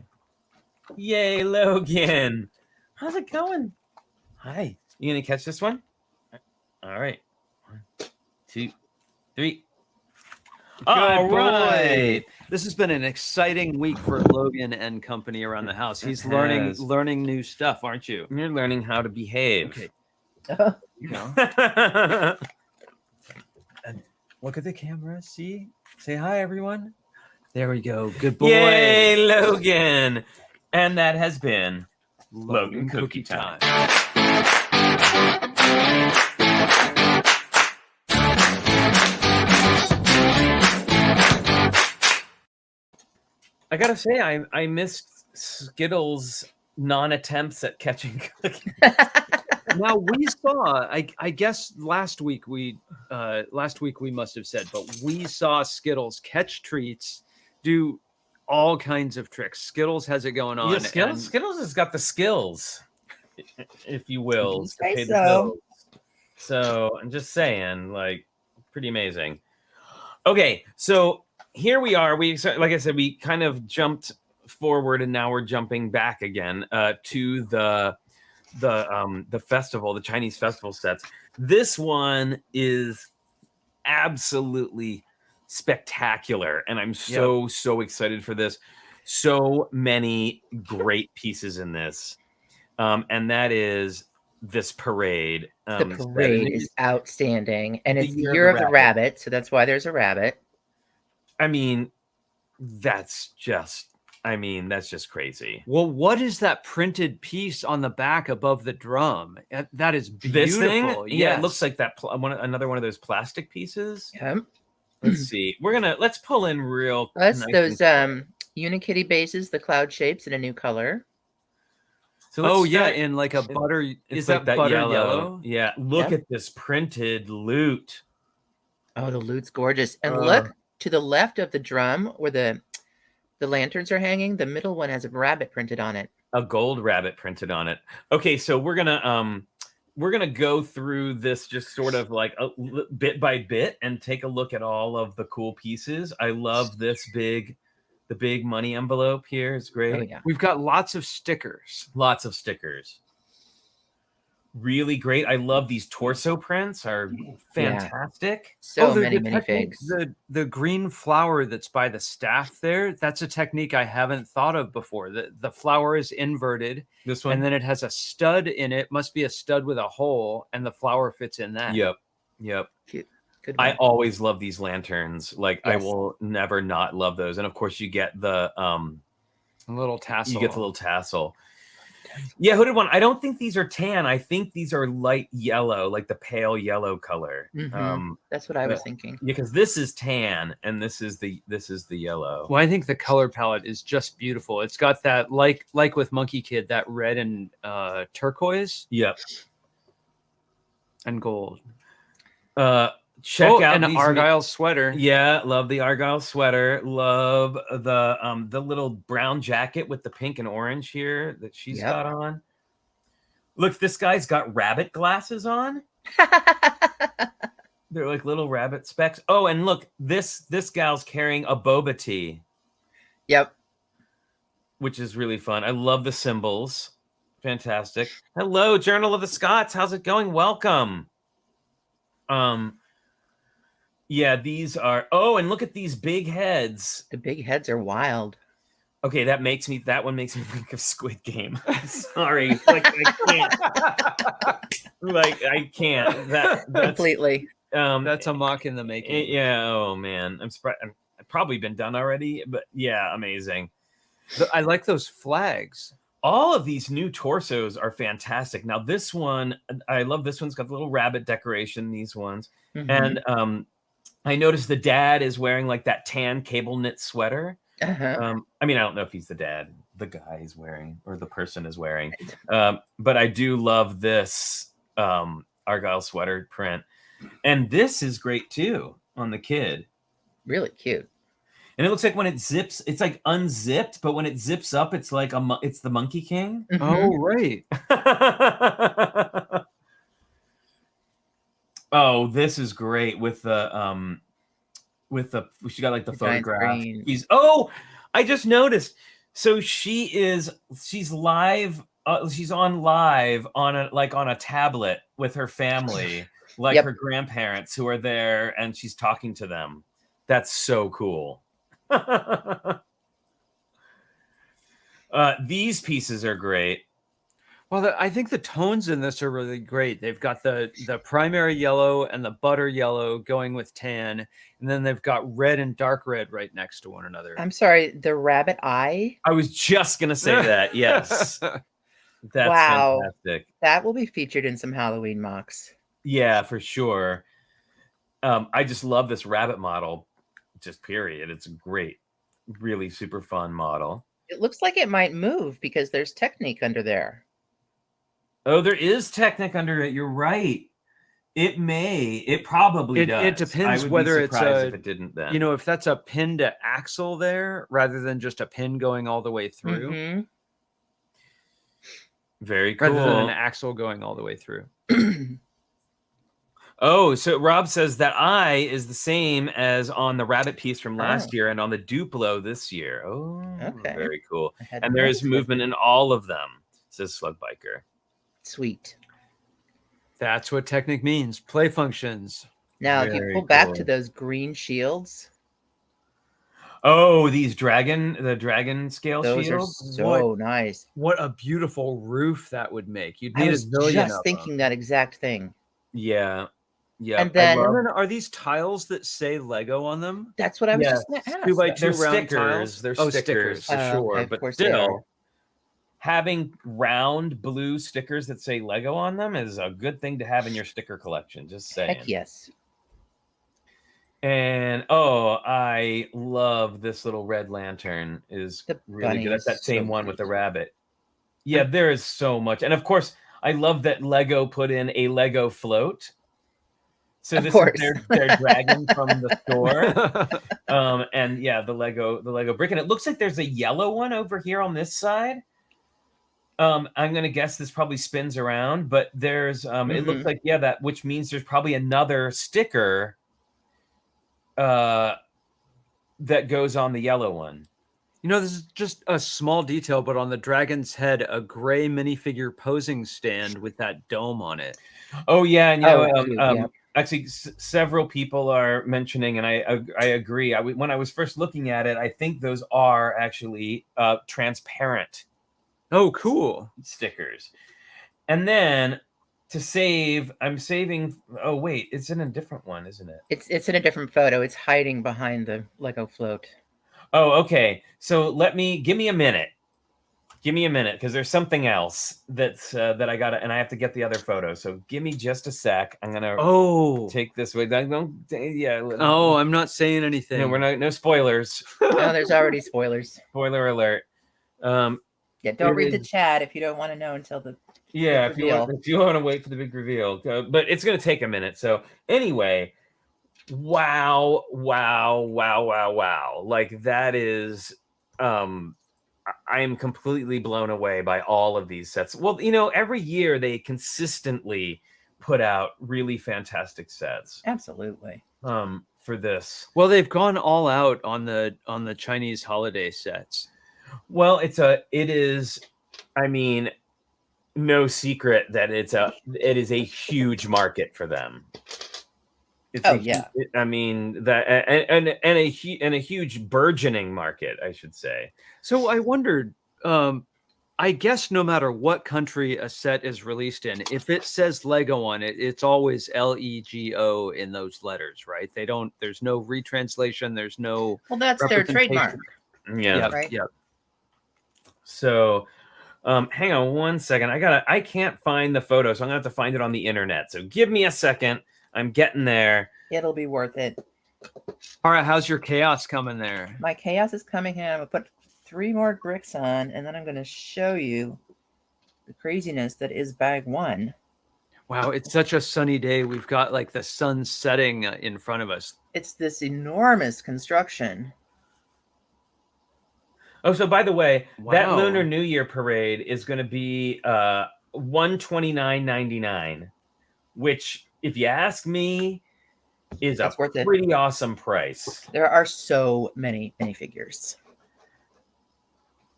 Yay, Logan. How's it going? Hi. You gonna catch this one? All right. 1, 2, 3. All Good right. boy. This has been an exciting week for Logan and company around the house. He's has. learning new stuff, aren't you? You're learning how to behave. Okay. Oh, You know. Look at the camera. See? Say hi, everyone. There we go. Good boy. Yay, Logan. And that has been Logan Cookie Time. I gotta say, I missed Skittles' non-attempts at catching cookies. Now we saw, I guess last week we must have said, but we saw Skittles catch treats, do all kinds of tricks. Skittles has it going on. Yeah, Skittles has got the skills, if you will, to pay the so. bills. So I'm just saying, like, pretty amazing. Okay, so here we are. Like I said, we kind of jumped forward, and now we're jumping back again to the festival, the Chinese festival sets. This one is absolutely spectacular, and I'm so excited for this. So many great pieces in this, and that is this parade. The parade is outstanding, and it's the year of the rabbit, so that's why there's a rabbit. I mean, that's just crazy. Well, what is that printed piece on the back above the drum? That is beautiful. This thing? Yes. Yeah, it looks like that another one of those plastic pieces. Yeah. Let's see. Let's pull in real. That's nice those Unikitty bases, the cloud shapes in a new color. So in like a butter. Is like that butter yellow? Yeah. Look at this printed loot. Oh, the loot's gorgeous. And look to the left of the drum where the lanterns are hanging. The middle one has a rabbit printed on it. A gold rabbit printed on it. Okay, so we're gonna go through this just sort of like bit by bit and take a look at all of the cool pieces. I love the big money envelope here. It's great. Oh, yeah. We've got lots of stickers. Lots of stickers. Really great. I love these torso prints. Are fantastic. So many minifigs. The green flower that's by the staff there, that's a technique I haven't thought of before. The flower is inverted. This one? And then it has a stud in it. Must be a stud with a hole, and the flower fits in that. Yep. Cute. Good one. I always love these lanterns. Like, Yes. I will never not love those. And of course you get the little tassel. You get the little tassel. Yeah, hooded one. I don't think these are tan. I think these are light yellow, like the pale yellow color. Mm-hmm. That's what I was thinking. Because this is tan and this is the yellow. Well, I think the color palette is just beautiful. It's got that like with Monkey Kid, that red and turquoise. Yep. And gold. Check out an Argyle sweater. Yeah, love the Argyle sweater. Love the little brown jacket with the pink and orange here that she's got on. Look, this guy's got rabbit glasses on. They're like little rabbit specks. Oh, and look, this gal's carrying a boba tea. Yep. Which is really fun. I love the symbols. Fantastic. Hello, Journal of the Scots. How's it going? Welcome. Yeah, these are. Oh, and look at these big heads. The big heads are wild. Okay, that one makes me think of Squid Game. Sorry, like I can't. That's Completely. That's a mock in the making. Yeah. Oh man, I'm surprised. I've probably been done already, but yeah, amazing. I like those flags. All of these new torsos are fantastic. Now this one, I love this one's got the little rabbit decoration. These ones, and I noticed the dad is wearing like that tan cable knit sweater. I mean, I don't know if he's the dad, the guy is wearing, or the person is wearing. But I do love this Argyle sweater print. And this is great too on the kid. Really cute. And it looks like when it zips, it's like unzipped, but when it zips up, it's like it's the Monkey King. Oh, right. Oh, this is great with the she got like the photograph. I just noticed. So she's live. She's on live on a tablet with her family, like her grandparents who are there, and she's talking to them. That's so cool. These pieces are great. Well, I think the tones in this are really great. They've got the primary yellow and the butter yellow going with tan, and then they've got red and dark red right next to one another. I'm sorry, the rabbit eye. I was just gonna say that. Yes, that's Wow. fantastic. That will be featured in some Halloween mocks. Yeah, for sure. I just love this rabbit model. Just period. It's a great, really super fun model. It looks like it might move because there's Technique under there. Oh, there is Technic under it. You're right. It may. It probably does. It depends I would whether be it's surprised a, if it didn't then. you know, if that's a pin to axle there rather than just a pin going all the way through. Mm-hmm. Very cool. Rather than an axle going all the way through. Oh, so Rob says that eye is the same as on the rabbit piece from last year and on the Duplo this year. Oh, Okay. Very cool. And there is movement in all of them, says Slug Biker. Sweet. That's what Technic means. Play functions. Now, if you Very pull back to cool. those green shields, Oh, the dragon scale those are shields. so nice. What a beautiful roof that would make. You'd I need was a zillion just of thinking them. that exact thing. Yeah. Yeah. And then- No, are these tiles that say Lego on them? That's what I was Yeah, just going to ask. 2x2 they're round stickers. tiles? They're Oh, stickers for Oh, sure. okay, of But course they are. still, having round blue stickers that say Lego on them is a good thing to have in your sticker collection. Just saying. Heck yes. And oh, I love this little red lantern. Is The really bunny good. That's is that same so one with the cute. rabbit. Yeah, there is so much, and of course, I love that Lego put in a Lego float. So Of this course. is their dragon from the store. And yeah, the Lego brick, and it looks like there's a yellow one over here on this side. I'm gonna guess this probably spins around, but there's it looks like that, which means there's probably another sticker that goes on the yellow one. You know, this is just a small detail, but on the dragon's head, a gray minifigure posing stand with that dome on it. Oh yeah, and cute, actually, several people are mentioning, and I agree. When I was first looking at it, I think those are actually transparent. Oh, cool. Stickers. And then to save, I'm saving. Oh wait, it's in a different one, isn't it? It's in a different photo. It's hiding behind the Lego float. Oh, okay. So give me a minute. Give me a minute, because there's something else that's that I gotta, and I have to get the other photo. So give me just a sec. I'm gonna take this way. Oh, I'm not saying anything. No, no spoilers. No, there's already spoilers. Spoiler alert. Yeah, don't read the chat if you don't want to know until the Yeah, big if you want to wait for the big reveal, but it's going to take a minute. So anyway, wow. Like that is, I am completely blown away by all of these sets. Well, you know, every year they consistently put out really fantastic sets. Absolutely. For this. Well, they've gone all out on the Chinese holiday sets. Well, it is, I mean, no secret that it is a huge market for them. It's I mean that and a huge burgeoning market, I should say. So I wondered, I guess no matter what country a set is released in, if it says Lego on it, it's always LEGO in those letters, right? There's no retranslation. There's no. Well, that's their trademark. Yeah. Right. Yeah. So, hang on one second. I can't find the photo, so I'm gonna have to find it on the internet. So give me a second. I'm getting there. It'll be worth it. All right, how's your chaos coming there? My chaos is coming in. I'm gonna put 3 more bricks on, and then I'm gonna show you the craziness that is bag 1. Wow, it's such a sunny day. We've got like the sun setting in front of us. It's this enormous construction. Oh, so by the way, that Wow. Lunar New Year parade is going to be $129.99, which, if you ask me, is That's a worth it. pretty awesome price. There are so many minifigures.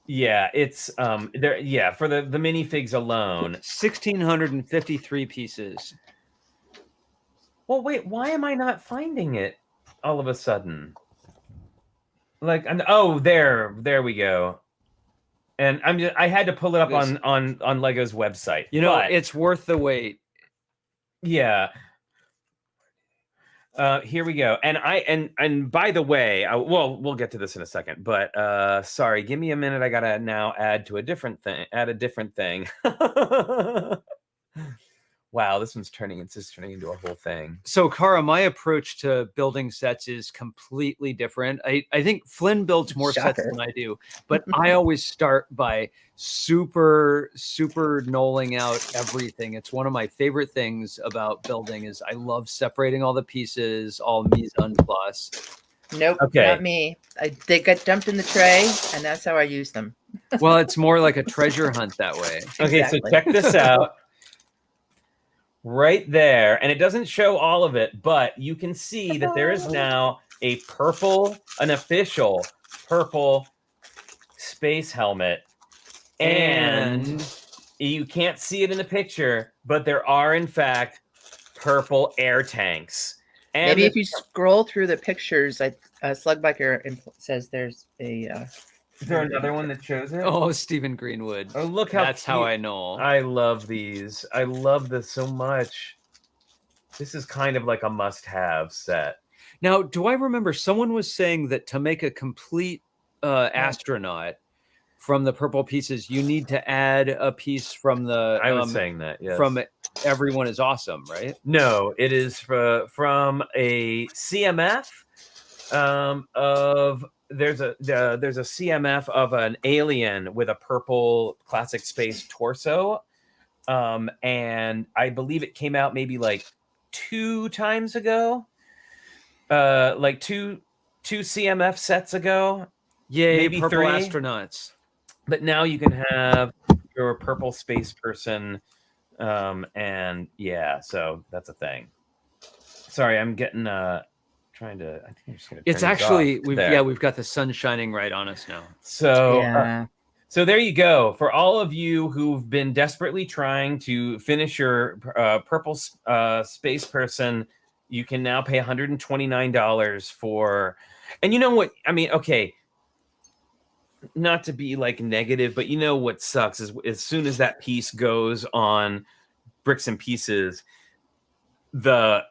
Yeah, it's there. Yeah, for the minifigs alone. 1,653 pieces. Well, wait, why am I not finding it all of a sudden? Like, oh, there we go. And I had to pull it up This- on Lego's website. You know, but, it's worth the wait. yeah. Here we go. And by the way, we'll get to this in a second, but sorry, give me a minute. I gotta now add a different thing. Wow, this one's turning into a whole thing. So, Kara, my approach to building sets is completely different. I think Flynn builds more sets Shocker. than I do, but I always start by super knolling out everything. It's one of my favorite things about building is I love separating all the pieces, all mise en place. Nope, Okay. not me. They got dumped in the tray, and that's how I use them. Well, it's more like a treasure hunt that way. Okay, Exactly. so check this out. Right there, and it doesn't show all of it, but you can see that there is now an official purple space helmet, and you can't see it in the picture, but there are in fact purple air tanks. And Maybe if you scroll through the pictures, Slugbiker says there's a. Is there another one that shows it? Oh, Stephen Greenwood. Oh, look how That's how cute. I know. I love these. I love this so much. This is kind of like a must-have set. Now, do I remember someone was saying that to make a complete astronaut from the purple pieces, you need to add a piece from the. I was saying that, yes. From Everyone is Awesome, right? No, it is from a CMF of. There's a CMF of an alien with a purple classic space torso, and I believe it came out maybe like 2 times ago, like two CMF sets ago. Yay, maybe purple 3 astronauts. But now you can have your purple space person, and yeah, so that's a thing. Sorry, I'm getting trying to. I think I'm just gonna. It's turn actually these off. we've got the sun shining right on us now. So Yeah. so there you go. For all of you who've been desperately trying to finish your purple space person, you can now pay $129 for. And you know what? I mean, okay. Not to be like negative, but you know what sucks is as soon as that piece goes on Bricks and Pieces, the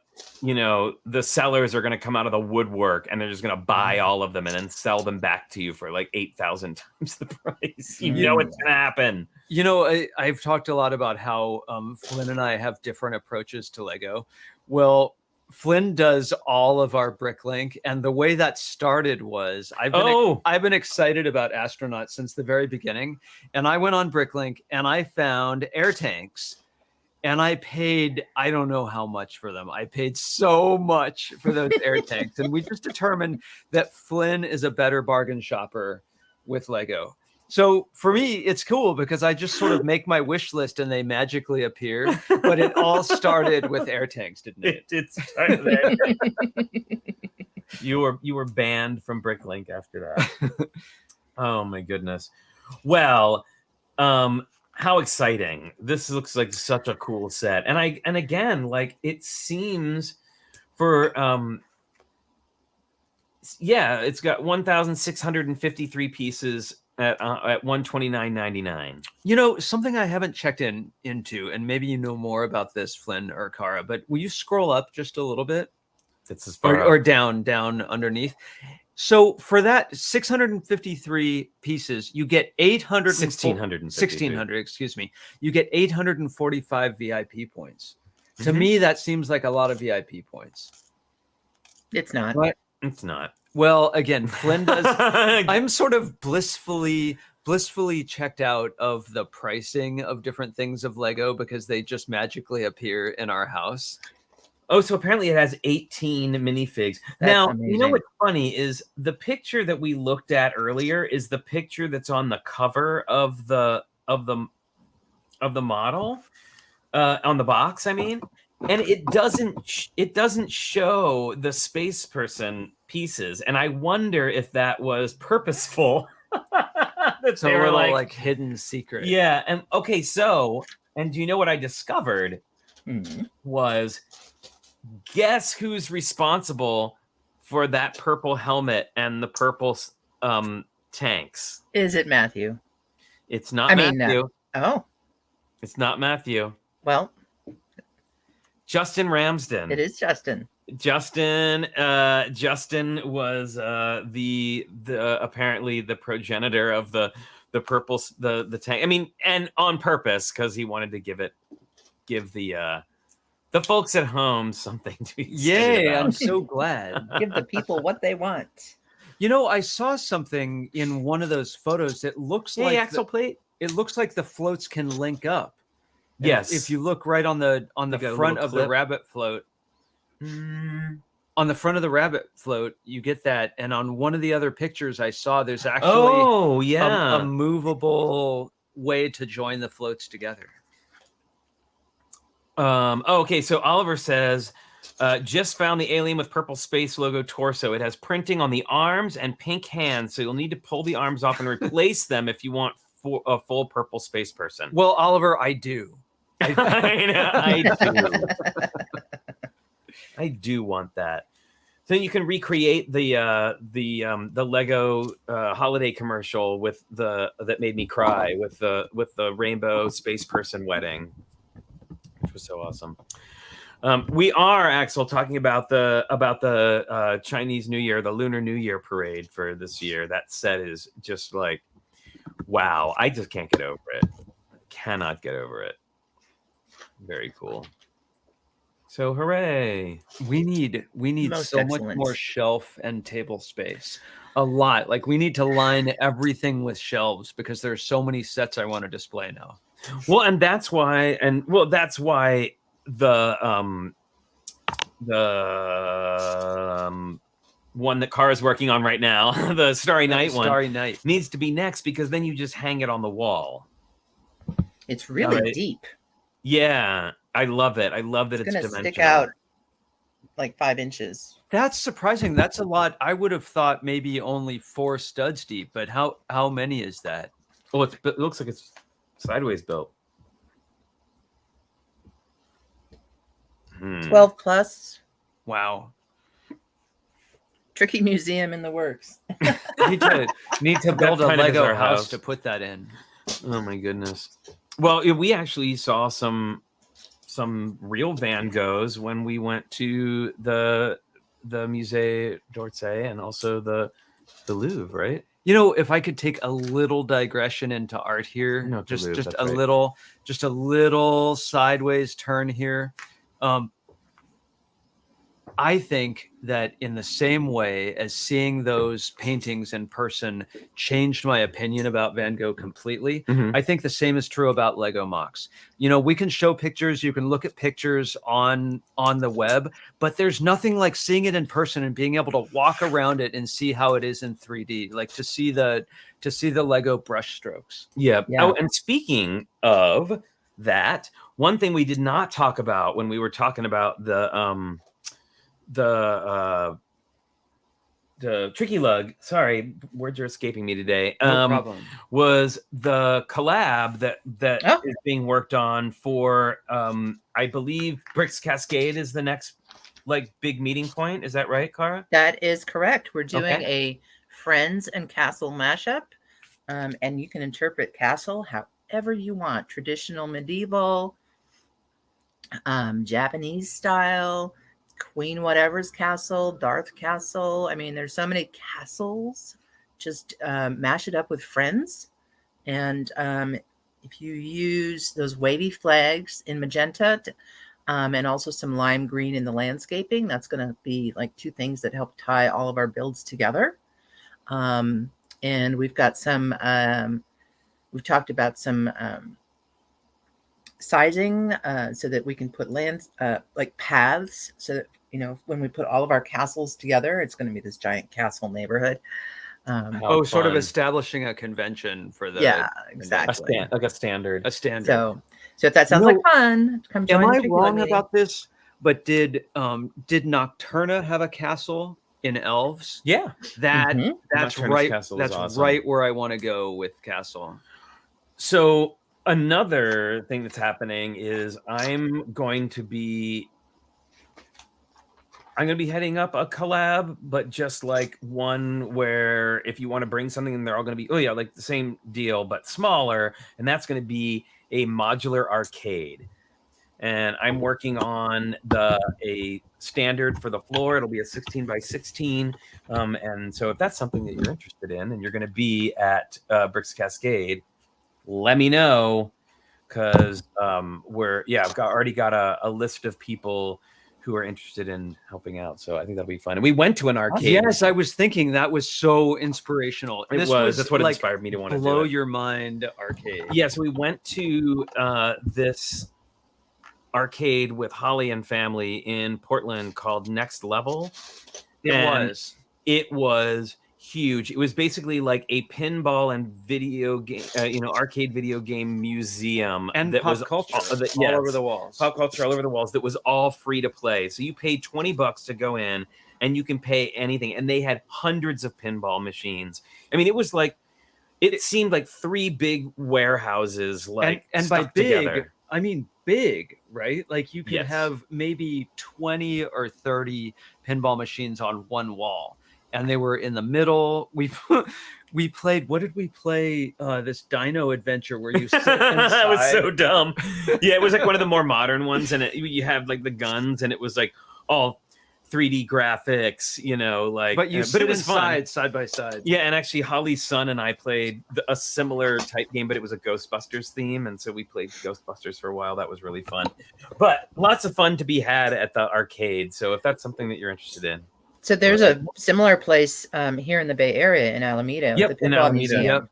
sellers are going to come out of the woodwork and they're just going to buy all of them and then sell them back to you for like 8,000 times the price. You know it's going to happen. You know, I've talked a lot about how Flynn and I have different approaches to Lego. Well, Flynn does all of our Bricklink, and the way that started was I've been excited about astronauts since the very beginning, and I went on Bricklink and I found air tanks. And I paid, I don't know how much for them. I paid so much for those air tanks. And we just determined that Flynn is a better bargain shopper with Lego. So for me, it's cool because I just sort of make my wish list and they magically appear. But it all started with air tanks, didn't it? It did start there. You were banned from Bricklink after that. Oh my goodness. Well, how exciting. This looks like such a cool set. And again, like it seems for it's got 1,653 pieces at $129.99. You know, something I haven't checked into, and maybe you know more about this, Flynn or Kara, but will you scroll up just a little bit? It's as far or down underneath. So for that 653 pieces, you get 1,600, excuse me. You get 845 VIP points. To me, that seems like a lot of VIP points. It's not. Right? It's not. Well, again, Flynn does. I'm sort of blissfully checked out of the pricing of different things of Lego because they just magically appear in our house. Oh, so apparently it has 18 minifigs. That's now, amazing. You know what's funny is the picture that we looked at earlier is the picture that's on the cover of the model on the box. I mean, and it doesn't show the space person pieces, and I wonder if that was purposeful. That So they a were little like hidden secret. yeah. And okay, and do you know what I discovered? Was guess who's responsible for that purple helmet and the purple tanks? Is it Matthew? It's not I mean, Matthew. Oh, It's not Matthew. well, Justin Ramsden. it is Justin. Justin was the apparently the progenitor of the purple the tank. I mean, and on purpose, because he wanted to give the folks at home something to be excited Yay, I'm about. so glad. Give the people what they want. You know, I saw something in one of those photos that looks Hey, like axle plate. it looks like the floats can link up. And Yes. If you look right on the They got a front little of the clip. rabbit float, on the front of the rabbit float, you get that. And on one of the other pictures I saw, there's actually Oh yeah. a movable way to join the floats together. Okay, so Oliver says, just found the alien with purple space logo torso. It has printing on the arms and pink hands, so you'll need to pull the arms off and replace them if you want a full purple space person. Well, Oliver, I do. I do want that. So you can recreate the Lego holiday commercial with that made me cry with the rainbow space person wedding, which was so awesome. We are, Axel, talking about the Chinese New Year, the Lunar New Year parade for this year. That set is just like, wow! I just can't get over it. Cannot get over it. Very cool. So hooray! We need Most so excellent. much more shelf and table space. A lot. Like we need to line everything with shelves because there's so many sets I want to display now. Well, and that's why the one that Kara's working on right now, the Starry Night one, Starry Night. needs to be next, because then you just hang it on the wall. It's really Right. deep. Yeah, I love it. I love that It's it's gonna dimensional. stick out like 5 inches. That's surprising. That's a lot. I would have thought maybe only 4 studs deep, but how many is that? Oh, it looks like it's sideways built. 12 plus. Wow. Tricky museum in the works. Need to build a kind of is Lego our house house. to put that in. Oh my goodness. Well, we actually saw some real Van Goghs when we went to the Musée d'Orsay and also the Louvre, right? You know, if I could take a little digression into art here, No, to just Louvre, just that's a right. little sideways turn here. I think that in the same way as seeing those paintings in person changed my opinion about Van Gogh completely, Mhm. I think the same is true about Lego MOCs. You know, we can show pictures, you can look at pictures on the web, but there's nothing like seeing it in person and being able to walk around it and see how it is in 3D, like to see the Lego brush strokes. Yeah. Yeah. Oh, and speaking of that, one thing we did not talk about when we were talking about the Tricky Lug, sorry, words are escaping me today. No problem. Was the collab that Oh. is being worked on for I believe Bricks Cascade is the next like big meeting point. Is that right, Kara? That is correct. We're doing Okay. a Friends and Castle mashup. And you can interpret castle however you want. Traditional, medieval, Japanese style, Queen whatever's castle, Darth castle. I mean, there's so many castles. Just mash it up with friends. And if you use those wavy flags in magenta and also some lime green in the landscaping, that's going to be like 2 things that help tie all of our builds together. And we've got some, we've talked about some sizing so that we can put like paths, so that, you know, when we put all of our castles together, it's going to be this giant castle neighborhood. How Sort of fun. establishing a convention for the Yeah, a exactly. standard. a standard. So if that sounds You like know, fun, come join Am the I Tricky Lug wrong meeting. about this? But did Nocturna have a castle in Elves? Yeah. That Mhm. that's Nocturna's right. castle is That's awesome. right where I want to go with castle. So another thing that's happening is I'm going to be I'm gonna be heading up a collab, but just like one where if you want to bring something, and they're all gonna be like the same deal but smaller, and that's gonna be a modular arcade. And I'm working on a standard for the floor. It'll be a 16 by 16. And so if that's something that you're interested in, and you're gonna be at Bricks Cascade, let me know, because I've already got a list of people who are interested in helping out. So I think that'll be fun. And we went to an arcade. Yes, I was thinking that was so inspirational. It was. That's what inspired me to want to blow your mind arcade. Yes, we went to this arcade with Holly and family in Portland called Next Level. It was huge. It was basically like a pinball and video game, arcade video game museum, and that pop was culture all over the walls. Pop culture all over the walls. That was all free to play. So you paid $20 to go in, and you can pay anything. And they had hundreds of pinball machines. I mean, it was like it seemed like 3 big warehouses, and by big, together. I mean big, right? Like you could have maybe 20 or 30 pinball machines on one wall. And they were in the middle. We played. What did we play? This Dino Adventure where you sit inside. That was so dumb. Yeah, it was like one of the more modern ones, and you have like the guns, and it was like all 3D graphics, But you sit but it was inside fun. side by side. Yeah, and actually, Holly's son and I played a similar type game, but it was a Ghostbusters theme, and so we played Ghostbusters for a while. That was really fun. But lots of fun to be had at the arcade. So if that's something that you're interested in. So there's a similar place here in the Bay Area in Alameda. Yep, the Pinball Museum. Yep.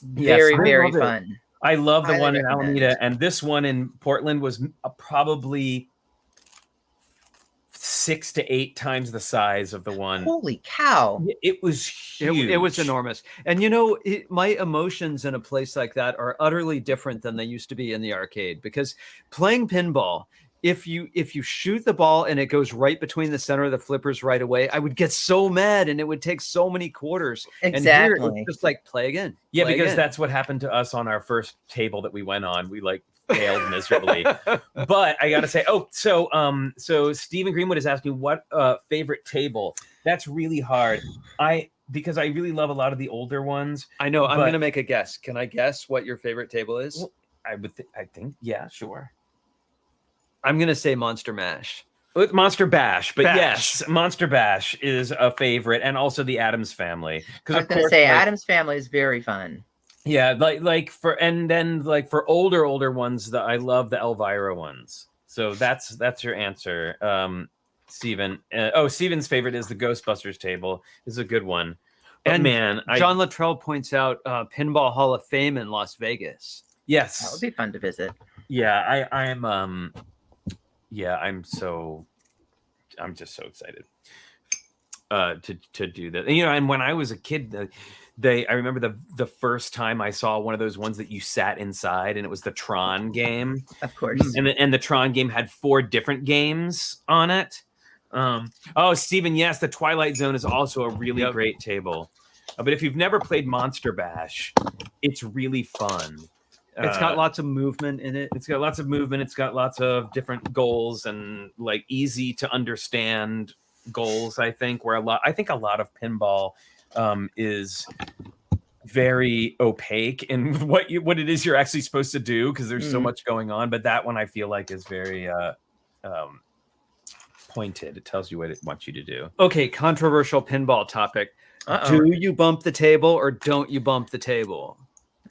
Very, Yes, very fun. I love the Highly one in recommend. Alameda, and this one in Portland was probably 6 to 8 times the size of the one. Holy cow! It was huge. It was enormous. And my emotions in a place like that are utterly different than they used to be in the arcade, because playing pinball, if you shoot the ball and it goes right between the center of the flippers right away, I would get so mad, and it would take so many quarters. Exactly. And here, it's just like play again. Yeah, play because again. that's what happened to us on our first table that we went on. We failed miserably. But I gotta say, so Stephen Greenwood is asking what favorite table. That's really hard. Because I really love a lot of the older ones. I know. I'm gonna make a guess. Can I guess what your favorite table is? Well, I think, yeah, sure. I'm gonna say Monster Mash. With Monster Bash, but Bash. yes, Monster Bash is a favorite, and also the Addams Family. I was going to say Addams Family is very fun. Yeah, for older ones, I love the Elvira ones. So that's your answer, Steven. Steven's favorite is the Ghostbusters table. Is a good one. But And man, John Luttrell points out Pinball Hall of Fame in Las Vegas. yes, That would be fun to visit. yeah, I'm just so excited to do that. And when I was a kid, I remember the first time I saw one of those ones that you sat inside, and it was the Tron game. Of course. And the Tron game had 4 different games on it. Steven, yes, the Twilight Zone is also a really great table. But if you've never played Monster Bash, it's really fun. It's got lots of movement in it. It's got lots of movement. It's got lots of different goals and easy to understand goals. I think a lot of pinball is very opaque in what it is you're actually supposed to do, because there's so much going on. But that one I feel like is very pointed. It tells you what it wants you to do. Okay, controversial pinball topic. Do you bump the table or don't you bump the table?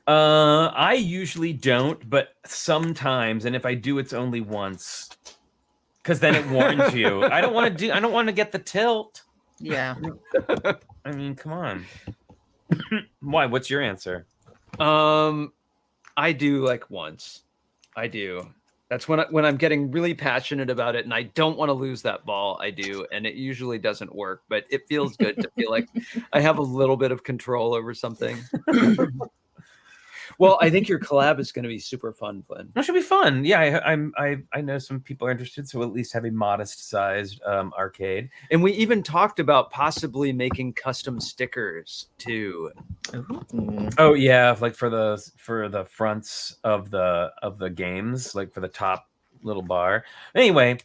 I usually don't, but sometimes, and if I do, it's only once, because then it warns you. I don't want to get the tilt. Yeah. I mean, come on. Why? What's your answer? I do once. I do. That's when I'm getting really passionate about it and I don't want to lose that ball. I do, and it usually doesn't work, but it feels good to feel like I have a little bit of control over something. Well, I think your collab is going to be super fun, Flynn. It should be fun. Yeah, I know some people are interested, so we'll at least have a modest-sized arcade. And we even talked about possibly making custom stickers too. Oh yeah, for the fronts of the games, for the top little bar. Anyway,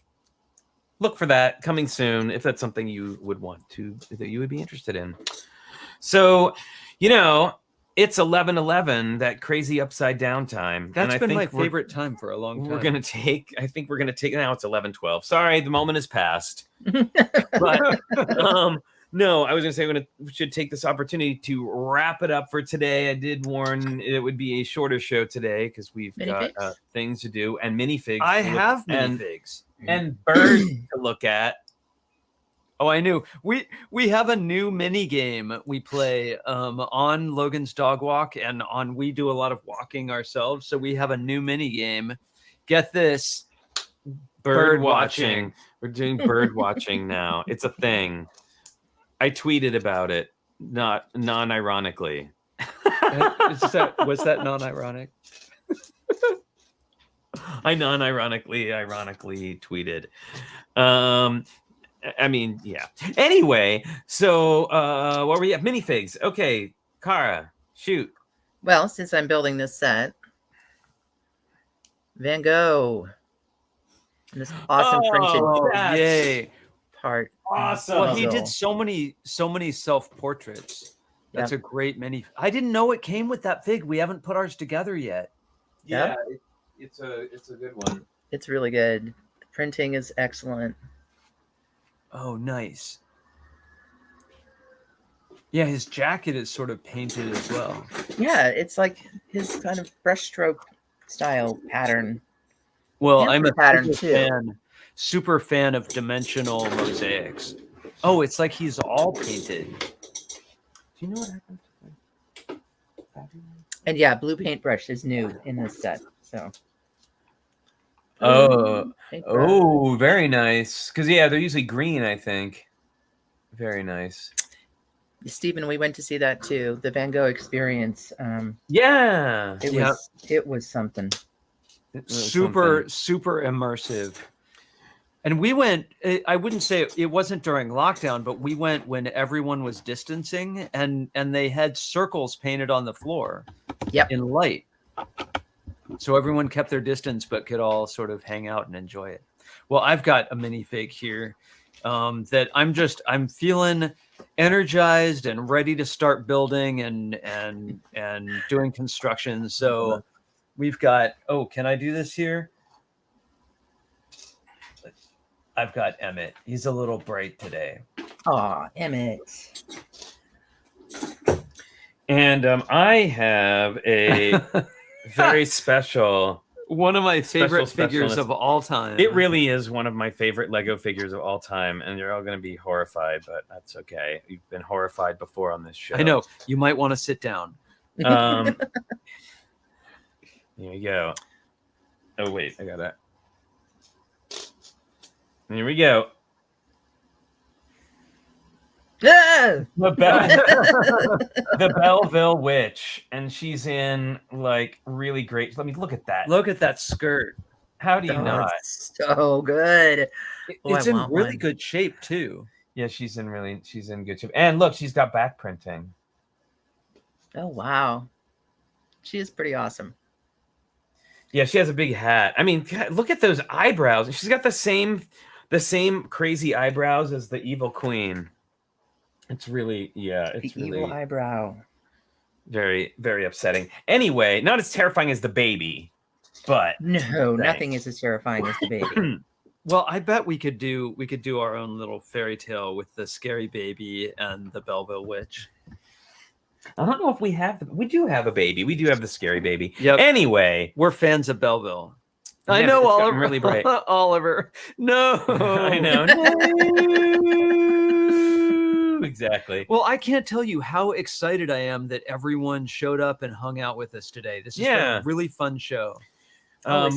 look for that coming soon if that's something you would want to, that you would be interested in. So, it's 11:11, that crazy upside down time. That's been my favorite time for a long time. I think we're gonna take now. It's 11:12. Sorry, the moment has passed. But no, I was gonna say we should take this opportunity to wrap it up for today. I did warn it would be a shorter show today because we've got things to do and minifigs. I have minifigs and birds to look at. Oh, I knew. We have a new mini game we play on Logan's Dog Walk, and we do a lot of walking ourselves. So we have a new mini game. Get this, bird watching. We're doing bird watching now. It's a thing. I tweeted about it, not non-ironically. Was that non-ironic? I ironically tweeted. I mean, yeah. Anyway, so what were you at? Minifigs. Okay, Kara, shoot. Well, since I'm building this set, Van Gogh. And this awesome printed yay part. Awesome. Well, he did so many self-portraits. That's a great mini. I didn't know it came with that fig. We haven't put ours together yet. Yeah, it's a good one. It's really good. The printing is excellent. Oh, nice. Yeah, his jacket is sort of painted as well. Yeah, it's like his kind of brushstroke style pattern. Well, I'm a pattern super fan of dimensional mosaics. Oh, it's like he's all painted. Do you know what happened? And yeah, blue paintbrush is new in this set. So. Oh, very nice. Because they're usually green, I think. Very nice. Stephen, we went to see that too. The Van Gogh experience. It was something. Super immersive. And we went, I wouldn't say it wasn't during lockdown, but we went when everyone was distancing and they had circles painted on the floor in light. So everyone kept their distance, but could all sort of hang out and enjoy it. Well, I've got a minifig here that I'm feeling energized and ready to start building and doing construction. So we've got, can I do this here? I've got Emmett. He's a little bright today. Aw, Emmett. And I have a very special, one of my favorite figures of all time. It really is one of my favorite Lego figures of all time, and you're all going to be horrified, but that's okay. You've been horrified before on this show. I know. You might want to sit down. Here we go. Oh wait, I got that. Here we go. The Belleville Witch, and she's in like really great. Let me look at that. Look at that skirt. How do you not? So good. It's in really good shape too. Yeah, she's in good shape. And look, she's got back printing. Oh wow, she is pretty awesome. Yeah, she has a big hat. I mean, God, look at those eyebrows. She's got the same crazy eyebrows as the evil queen. It's really, it's really evil eyebrow. Very, very upsetting. Anyway, not as terrifying as the baby, but nothing is as terrifying as the baby. Well, I bet we could do our own little fairy tale with the scary baby and the Belleville Witch. I don't know if we do have a baby. We do have the scary baby. Yep. Anyway, we're fans of Belleville. Yeah, I know, Oliver. Really bright. Oliver. No. I know. No. Exactly. Well, I can't tell you how excited I am that everyone showed up and hung out with us today. This has been a really fun show.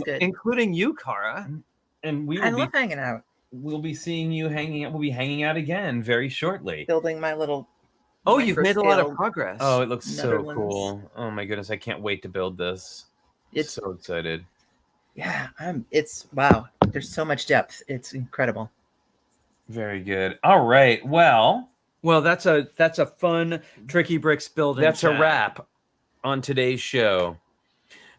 Including you, Kara. And I love hanging out. We'll be seeing you hanging out. We'll be hanging out again very shortly. Building my little. Oh, you've made a lot of progress. Oh, it looks so cool. Oh my goodness, I can't wait to build this. It's so excited. Yeah, it's wow. There's so much depth. It's incredible. Very good. All right. Well, that's a fun TrickyBricks building. That's a wrap on today's show.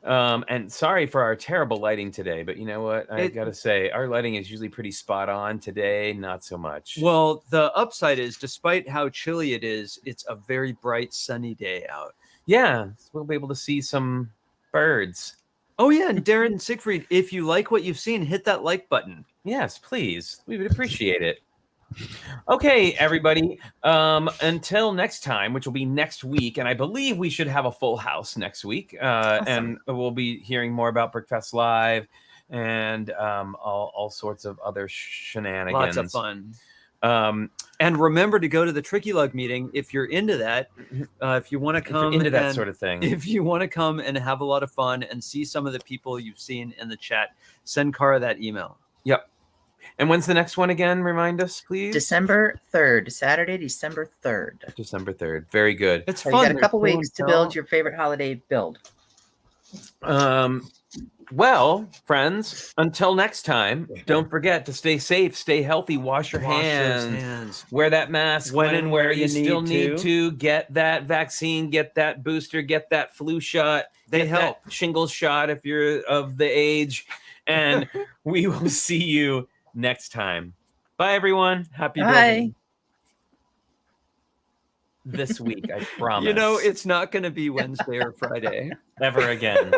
And sorry for our terrible lighting today, but you know what? I gotta say, our lighting is usually pretty spot on. Today, not so much. Well, the upside is, despite how chilly it is, it's a very bright, sunny day out. Yeah, we'll be able to see some birds. Oh yeah, and Darren Siegfried, if you like what you've seen, hit that like button. Yes, please. We would appreciate it. Okay, everybody. Until next time, which will be next week, and I believe we should have a full house next week. Awesome. And we'll be hearing more about Brickfest Live and all sorts of other shenanigans. Lots of fun. And remember to go to the Tricky Lug meeting if you're into that. If you want to come into that sort of thing. If you want to come and have a lot of fun and see some of the people you've seen in the chat, send Cara that email. Yep. And when's the next one again? Remind us, please. December 3rd, Saturday, December 3rd. December 3rd. Very good. It's So fun. you got a couple There's weeks to no build your favorite holiday build. Well, friends, until next time, don't forget to stay safe, stay healthy, wash your Wash those hands, hands. wear that mask When and where you still need need to, get that vaccine, get that booster, get that flu shot. They get help. that shingles shot if you're of the age. And we will see you next time. Bye, everyone. Happy Bye. building. This week, I promise. You know, it's not going to be Wednesday or Friday. Never again.